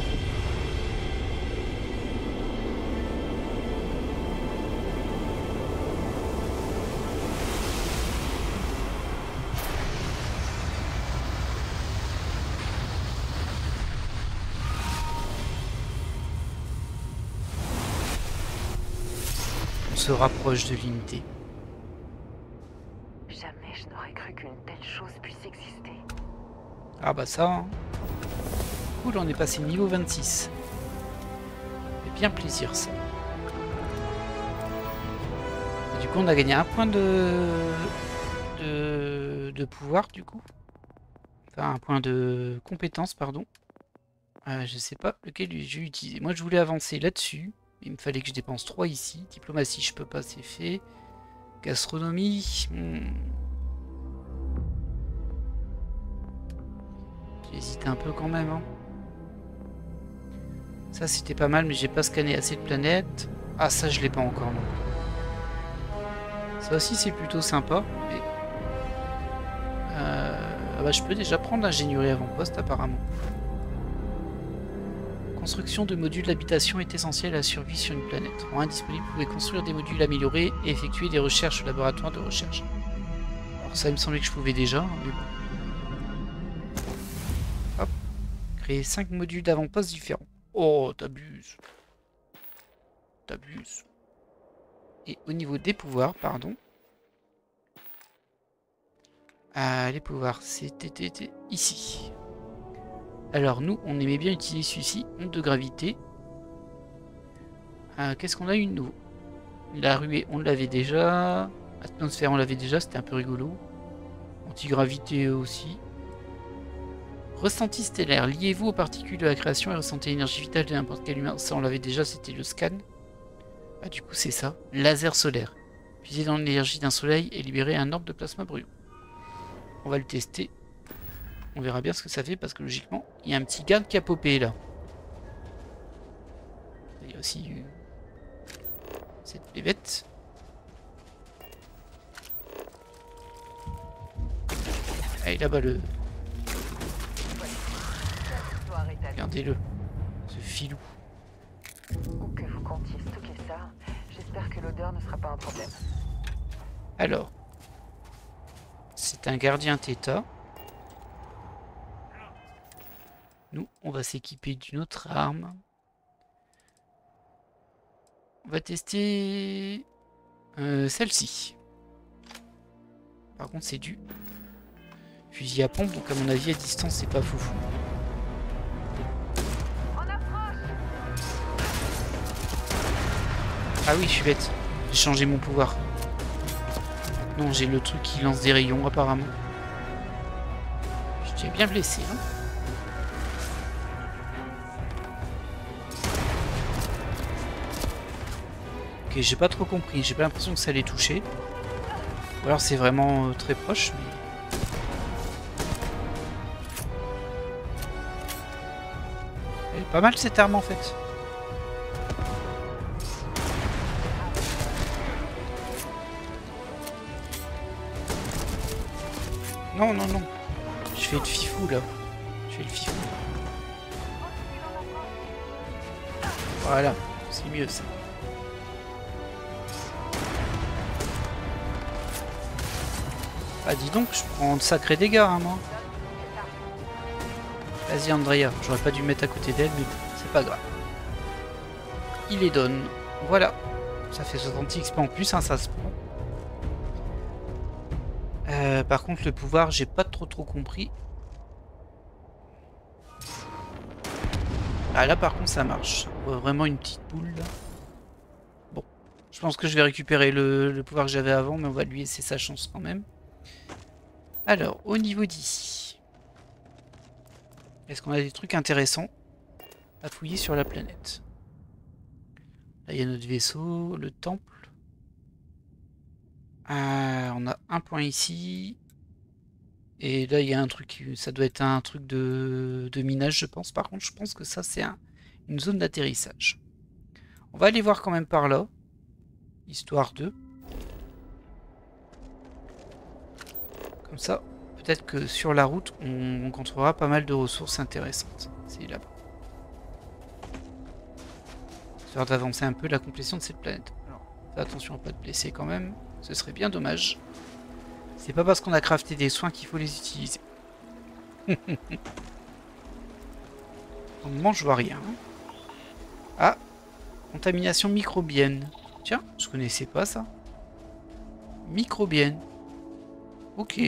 On se rapproche de l'unité. Jamais je n'aurais cru qu'une telle chose puisse exister. Ah bah ça, hein. Cool, on est passé niveau 26. Ça fait bien plaisir ça. coup, on a gagné un point de pouvoir, du coup. Enfin, un point de compétence, pardon. Je sais pas lequel j'ai utilisé. Moi, je voulais avancer là-dessus. Il me fallait que je dépense 3 ici. Diplomatie, je peux pas, c'est fait. Gastronomie. J'ai hésité un peu quand même. Hein. Ça, c'était pas mal, mais j'ai pas scanné assez de planètes. Ah, ça, je l'ai pas encore, non. Ça aussi, c'est plutôt sympa. Mais... Ah bah, je peux déjà prendre l'ingénierie avant-poste, apparemment. Construction de modules d'habitation est essentielle à la survie sur une planète. En indisponible, vous pouvez construire des modules améliorés et effectuer des recherches au laboratoire de recherche. Alors ça, il me semblait que je pouvais déjà, mais bon. Hop. Créer 5 modules d'avant-poste différents. Oh, t'abuses. T'abuses. Et au niveau des pouvoirs, pardon. Les pouvoirs, c'était ici. Alors nous, on aimait bien utiliser celui-ci, onde de gravité. Qu'est-ce qu'on a eu de nouveau? La ruée, on l'avait déjà. Atmosphère, on l'avait déjà, c'était un peu rigolo. Antigravité aussi. Ressenti stellaire, liez-vous aux particules de la création et ressentez l'énergie vitale de n'importe quel humain. Ça, on l'avait déjà, c'était le scan. Ah, du coup, c'est ça. Laser solaire. Puisez dans l'énergie d'un soleil et libérez un orbe de plasma brûlant. On va le tester. On verra bien ce que ça fait parce que logiquement, il y a un petit garde qui a popé là. Il y a aussi cette bébête. Allez, là-bas le... Regardez-le. Ce filou. Où que vous comptiez stocker ça, j'espère que l'odeur ne sera pas un problème. Alors. C'est un gardien Theta. Nous, on va s'équiper d'une autre arme. On va tester celle-ci. Par contre, c'est du fusil à pompe, donc à mon avis, à distance, c'est pas foufou. Ah oui, je suis bête. J'ai changé mon pouvoir. Non, j'ai le truc qui lance des rayons, apparemment. Je t'ai bien blessé, hein. Ok, j'ai pas trop compris. J'ai pas l'impression que ça allait toucher. Ou alors c'est vraiment très proche. Mais... elle est pas mal cette arme en fait. Non, non, non. Je fais le fifou là. Je fais le fifou. Voilà, c'est mieux ça. Ah dis donc, je prends de sacrés dégâts hein, moi. Vas-y Andrea, j'aurais pas dû me mettre à côté d'elle, mais bon, c'est pas grave. Il les donne. Voilà. Ça fait 60 XP en plus, hein, ça se prend. Par contre le pouvoir, j'ai pas trop compris. Ah là par contre ça marche. On voit vraiment une petite boule là. Bon. Je pense que je vais récupérer le pouvoir que j'avais avant, mais on va lui laisser sa chance quand même. Alors, au niveau d'ici, est-ce qu'on a des trucs intéressants à fouiller sur la planète? Là, il y a notre vaisseau, le temple. On a un point ici. Et là, il y a un truc, ça doit être un truc de minage, je pense. Par contre, je pense que ça, c'est une zone d'atterrissage. On va aller voir quand même par là, histoire de... Comme ça, peut-être que sur la route, on rencontrera pas mal de ressources intéressantes. C'est là-bas. Histoire d'avancer un peu la complétion de cette planète. Alors, fais attention à pas te blesser quand même. Ce serait bien dommage. C'est pas parce qu'on a crafté des soins qu'il faut les utiliser. Au moment, je vois rien. Ah, contamination microbienne. Tiens, je connaissais pas ça. Microbienne. Ok.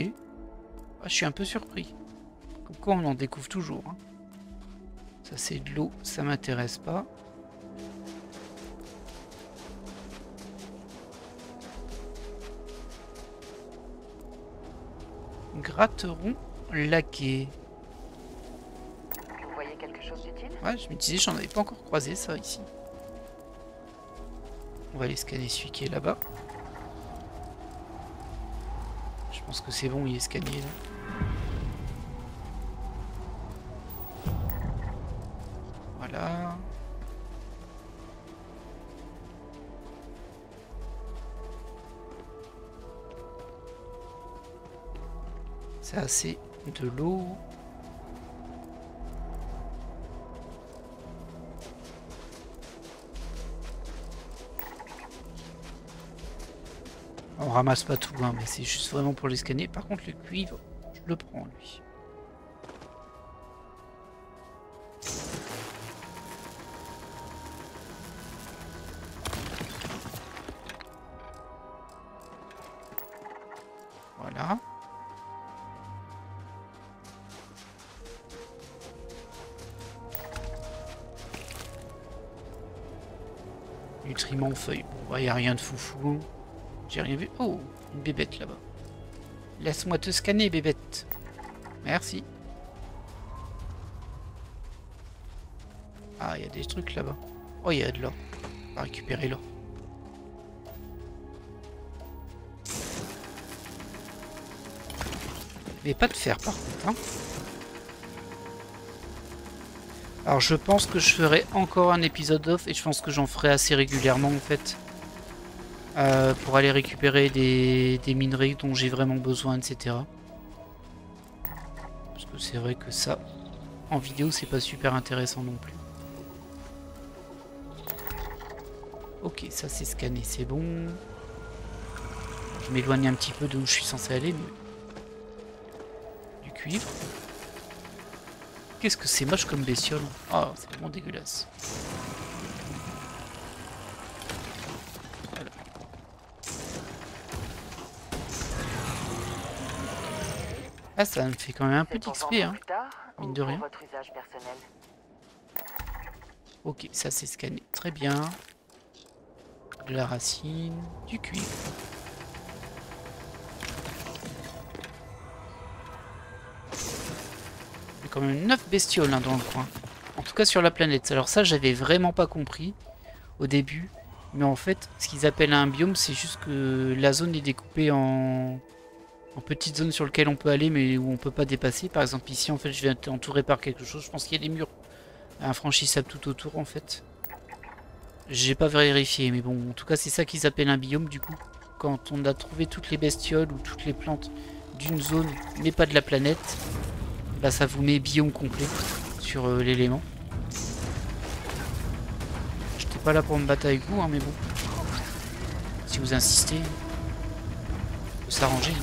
Ah, je suis un peu surpris. Comme quoi on en découvre toujours. Hein. Ça c'est de l'eau, ça m'intéresse pas. Gratteron laqué. Vous voyez quelque chose d'utile? Ouais, je me disais, j'en avais pas encore croisé ça ici. On va aller scanner celui qui est là-bas. Je pense que c'est bon, il est scanné là. Voilà. C'est assez de l'eau. On ramasse pas tout, hein, mais c'est juste vraiment pour les scanner. Par contre, le cuivre, je le prends lui. Voilà. Nutriments, feuilles. Bon, il n'y a rien de foufou. J'ai rien vu. Oh, une bébête là-bas. Laisse-moi te scanner, bébête. Merci. Ah, il y a des trucs là-bas. Oh, il y a de l'or. On va récupérer l'or. Mais pas de fer par contre. Hein. Alors je pense que je ferai encore un épisode off et je pense que j'en ferai assez régulièrement en fait. Pour aller récupérer des minerais dont j'ai vraiment besoin, etc. Parce que c'est vrai que ça, en vidéo, c'est pas super intéressant non plus. Ok, ça c'est scanné, c'est bon. Je m'éloigne un petit peu d'où je suis censé aller, mais... Du cuivre. Qu'est-ce que c'est moche comme bestiole. Ah, c'est vraiment dégueulasse. Voilà. Ah, ça me fait quand même un peu d'XP, hein. Mine de rien. Ok, ça c'est scanné. Très bien. De la racine, du cuivre. Il y a quand même 9 bestioles hein, dans le coin. En tout cas sur la planète. Alors ça j'avais vraiment pas compris au début. Mais en fait, ce qu'ils appellent un biome, c'est juste que la zone est découpée en petites zones sur lesquelles on peut aller mais où on peut pas dépasser. Par exemple ici en fait je vais être entouré par quelque chose. Je pense qu'il y a des murs infranchissables tout autour en fait. J'ai pas vérifié mais bon en tout cas c'est ça qu'ils appellent un biome du coup. Quand on a trouvé toutes les bestioles ou toutes les plantes d'une zone mais pas de la planète, bah ça vous met biome complet sur l'élément. J'étais pas là pour me battre avec vous hein, mais bon. Si vous insistez, on peut s'arranger.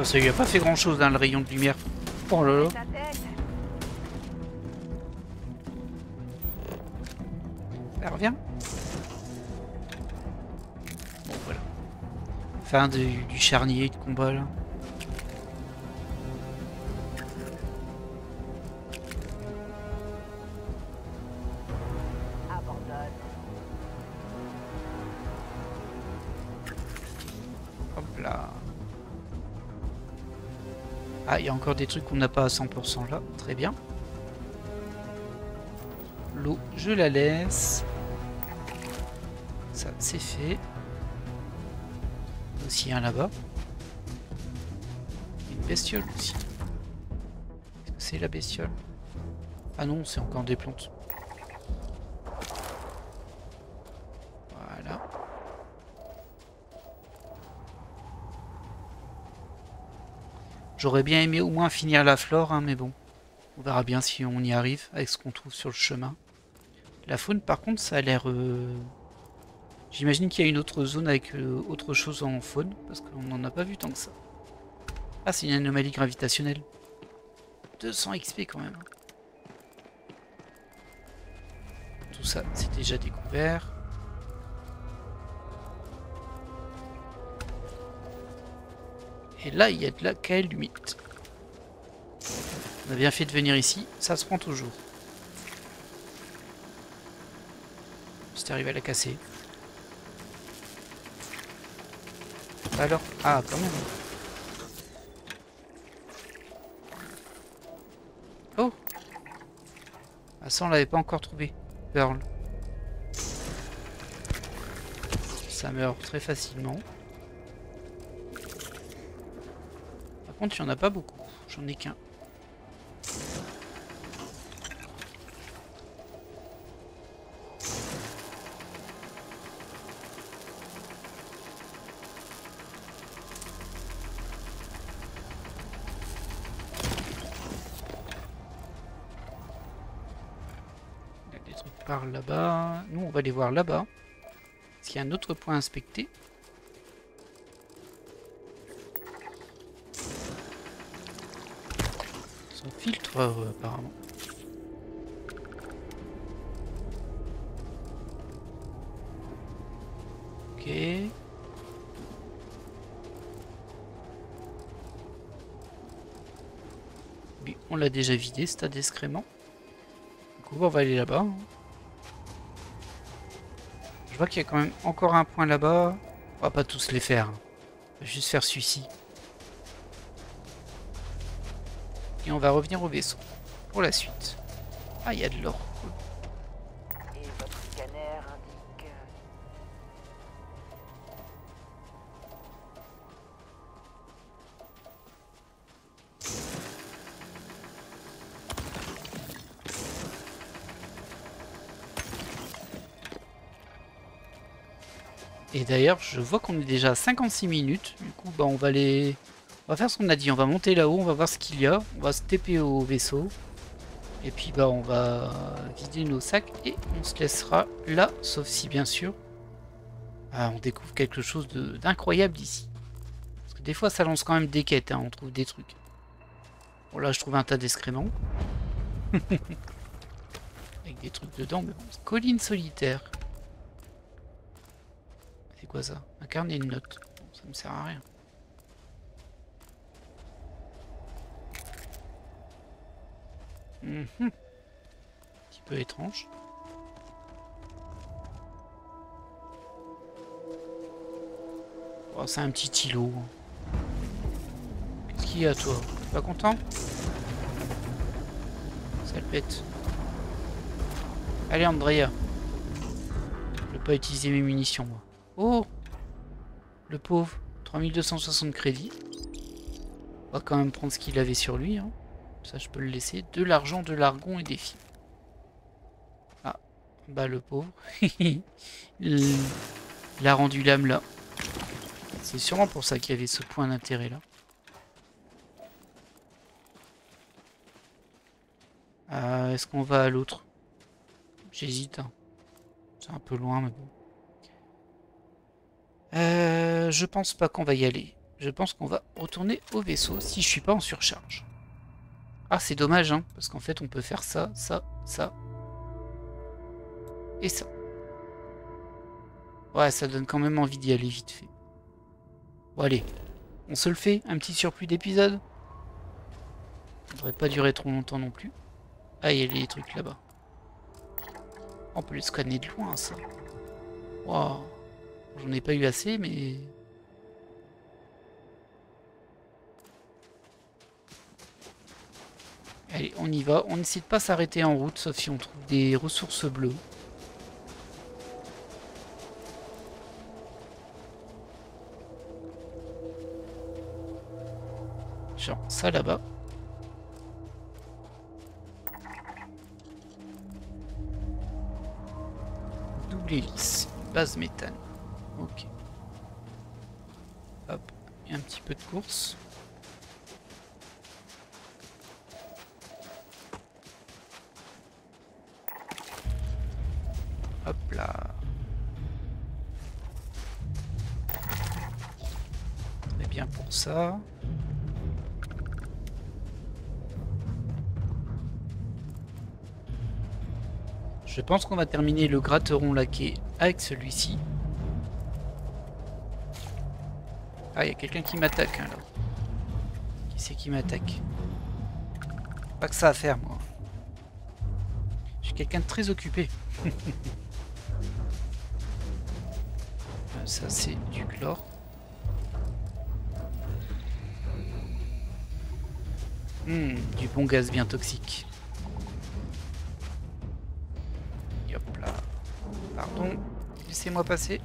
Ça lui a pas fait grand chose dans le rayon de lumière. Oh là là. Elle revient. Bon voilà. Fin du charnier de combat là. Hop là. Ah, il y a encore des trucs qu'on n'a pas à 100% là. Très bien. L'eau, je la laisse. Ça, c'est fait. Aussi un là-bas. Une bestiole aussi. Est-ce que c'est la bestiole? Ah non, c'est encore des plantes. Voilà. J'aurais bien aimé au moins finir la flore, hein, mais bon. On verra bien si on y arrive avec ce qu'on trouve sur le chemin. La faune, par contre, ça a l'air... J'imagine qu'il y a une autre zone avec autre chose en faune, parce qu'on n'en a pas vu tant que ça. Ah, c'est une anomalie gravitationnelle. 200 XP quand même. Tout ça, c'est déjà découvert. Et là, il y a de la calamite. On a bien fait de venir ici, ça se prend toujours. Juste arrivé à la casser. Alors, ah quand même. Oh, ah ça on l'avait pas encore trouvé. Pearl. Ça meurt très facilement. Par contre il n'y en a pas beaucoup, j'en ai qu'un. Par là-bas. Nous, on va aller voir là-bas. Est-ce qu'il y a un autre point à inspecter? Son filtre, apparemment. Ok. Oui, on l'a déjà vidé, c'est à d'excréments. Du coup, on va aller là-bas. Je vois qu'il y a quand même encore un point là-bas. On va pas tous les faire. On va juste faire celui-ci. Et on va revenir au vaisseau. Pour la suite. Ah, il y a de l'or. Et votre scanner indique... Et d'ailleurs, je vois qu'on est déjà à 56 minutes. Du coup, bah, on va faire ce qu'on a dit. On va monter là-haut, on va voir ce qu'il y a. On va se TP au vaisseau. Et puis, bah, on va vider nos sacs et on se laissera là. Sauf si, bien sûr, on découvre quelque chose d'incroyable ici. Parce que des fois, ça lance quand même des quêtes. Hein, on trouve des trucs. Bon, là, je trouve un tas d'excréments. Avec des trucs dedans. Mais bon, colline solitaire. C'est quoi ça? Un carnet de notes. Bon, ça me sert à rien. Un petit peu étrange. Oh, c'est un petit îlot. Qu'est-ce qu'il y a toi? Pas content? Ça le pète. Allez Andrea. Je vais pas utiliser mes munitions moi. Oh, le pauvre, 3260 crédits. On va quand même prendre ce qu'il avait sur lui. Hein. Ça, je peux le laisser. De l'argent, de l'argon et des fils. Ah, bah le pauvre. Il a rendu l'âme là. C'est sûrement pour ça qu'il y avait ce point d'intérêt là. Est-ce qu'on va à l'autre? J'hésite. Hein. C'est un peu loin, mais bon. Je pense pas qu'on va y aller. Je pense qu'on va retourner au vaisseau si je suis pas en surcharge. Ah, c'est dommage, hein, parce qu'en fait, on peut faire ça, ça, ça. Et ça. Ouais, ça donne quand même envie d'y aller vite fait. Bon, allez. On se le fait, un petit surplus d'épisodes. Ça devrait pas durer trop longtemps non plus. Ah, il y a les trucs là-bas. On peut les scanner de loin, ça. Waouh. J'en ai pas eu assez, mais... Allez, on y va. On n'essaie de pas s'arrêter en route, sauf si on trouve des ressources bleues. Genre ça là-bas. Double hélice. Base méthane. Ok. Hop, et un petit peu de course. Hop là. On est bien pour ça. Je pense qu'on va terminer le gratteron laqué avec celui-ci. Ah, il y a quelqu'un qui m'attaque hein, là. Qui c'est qui m'attaque? Pas que ça à faire, moi. Je suis quelqu'un de très occupé. Ça, c'est du chlore. Du bon gaz bien toxique. Et hop là. Pardon, laissez-moi passer.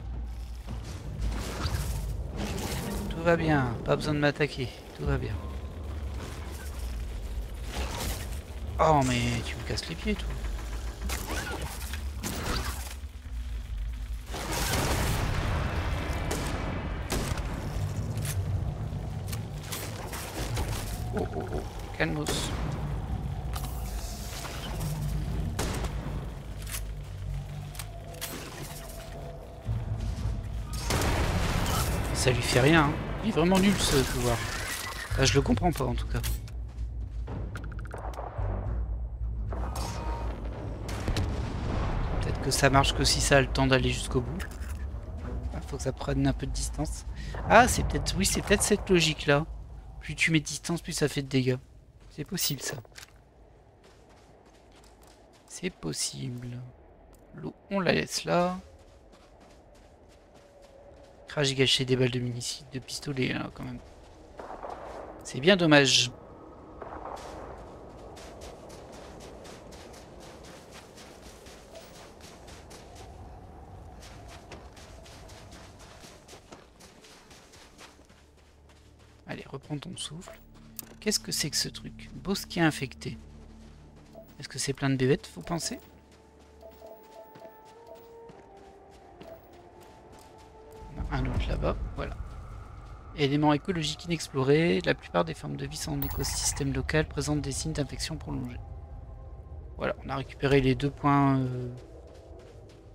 Tout va bien, pas besoin de m'attaquer, tout va bien. Oh mais tu me casses les pieds toi. Oh oh oh, calmos. Ça lui fait rien, hein. Il est vraiment nul ce pouvoir. Enfin, je le comprends pas en tout cas. Peut-être que ça marche que si ça a le temps d'aller jusqu'au bout. Il faut que ça prenne un peu de distance. Ah, c'est peut-être, oui, c'est peut-être cette logique là. Plus tu mets de distance, plus ça fait de dégâts. C'est possible ça. C'est possible. L'eau, on la laisse là. Ah, j'ai gâché des balles de munitions, de pistolet là quand même. C'est bien dommage. Allez, reprends ton souffle. Qu'est-ce que c'est que ce truc? Bosquet infecté. Est-ce que c'est plein de bébêtes, vous pensez? Un autre là-bas, voilà. Éléments écologiques inexplorés. La plupart des formes de vie sans écosystème local présentent des signes d'infection prolongée. Voilà, on a récupéré les deux points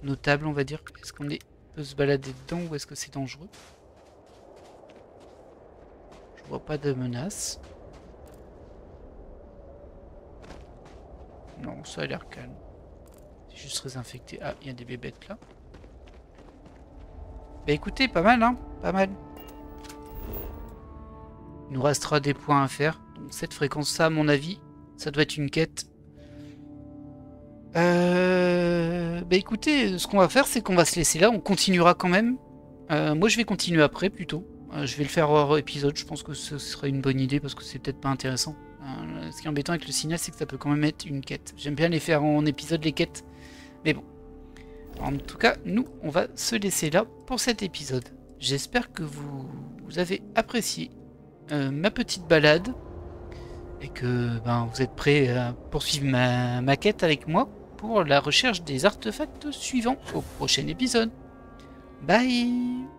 notables, on va dire. Est-ce qu'on peut se balader dedans ou est-ce que c'est dangereux? Je vois pas de menace. Non, ça a l'air calme. C'est juste très infecté. Ah, il y a des bébêtes là. Bah écoutez, pas mal, hein, pas mal. Il nous restera des points à faire. Donc cette fréquence-là, à mon avis, ça doit être une quête. Bah écoutez, ce qu'on va faire, c'est qu'on va se laisser là. On continuera quand même. Moi, je vais continuer après, plutôt. Je vais le faire hors épisode. Je pense que ce serait une bonne idée, parce que c'est peut-être pas intéressant. Ce qui est embêtant avec le signal, c'est que ça peut quand même être une quête. J'aime bien les faire en épisode, les quêtes. Mais bon. En tout cas, nous, on va se laisser là pour cet épisode. J'espère que vous avez apprécié ma petite balade et que vous êtes prêts à poursuivre ma quête avec moi pour la recherche des artefacts suivants au prochain épisode. Bye!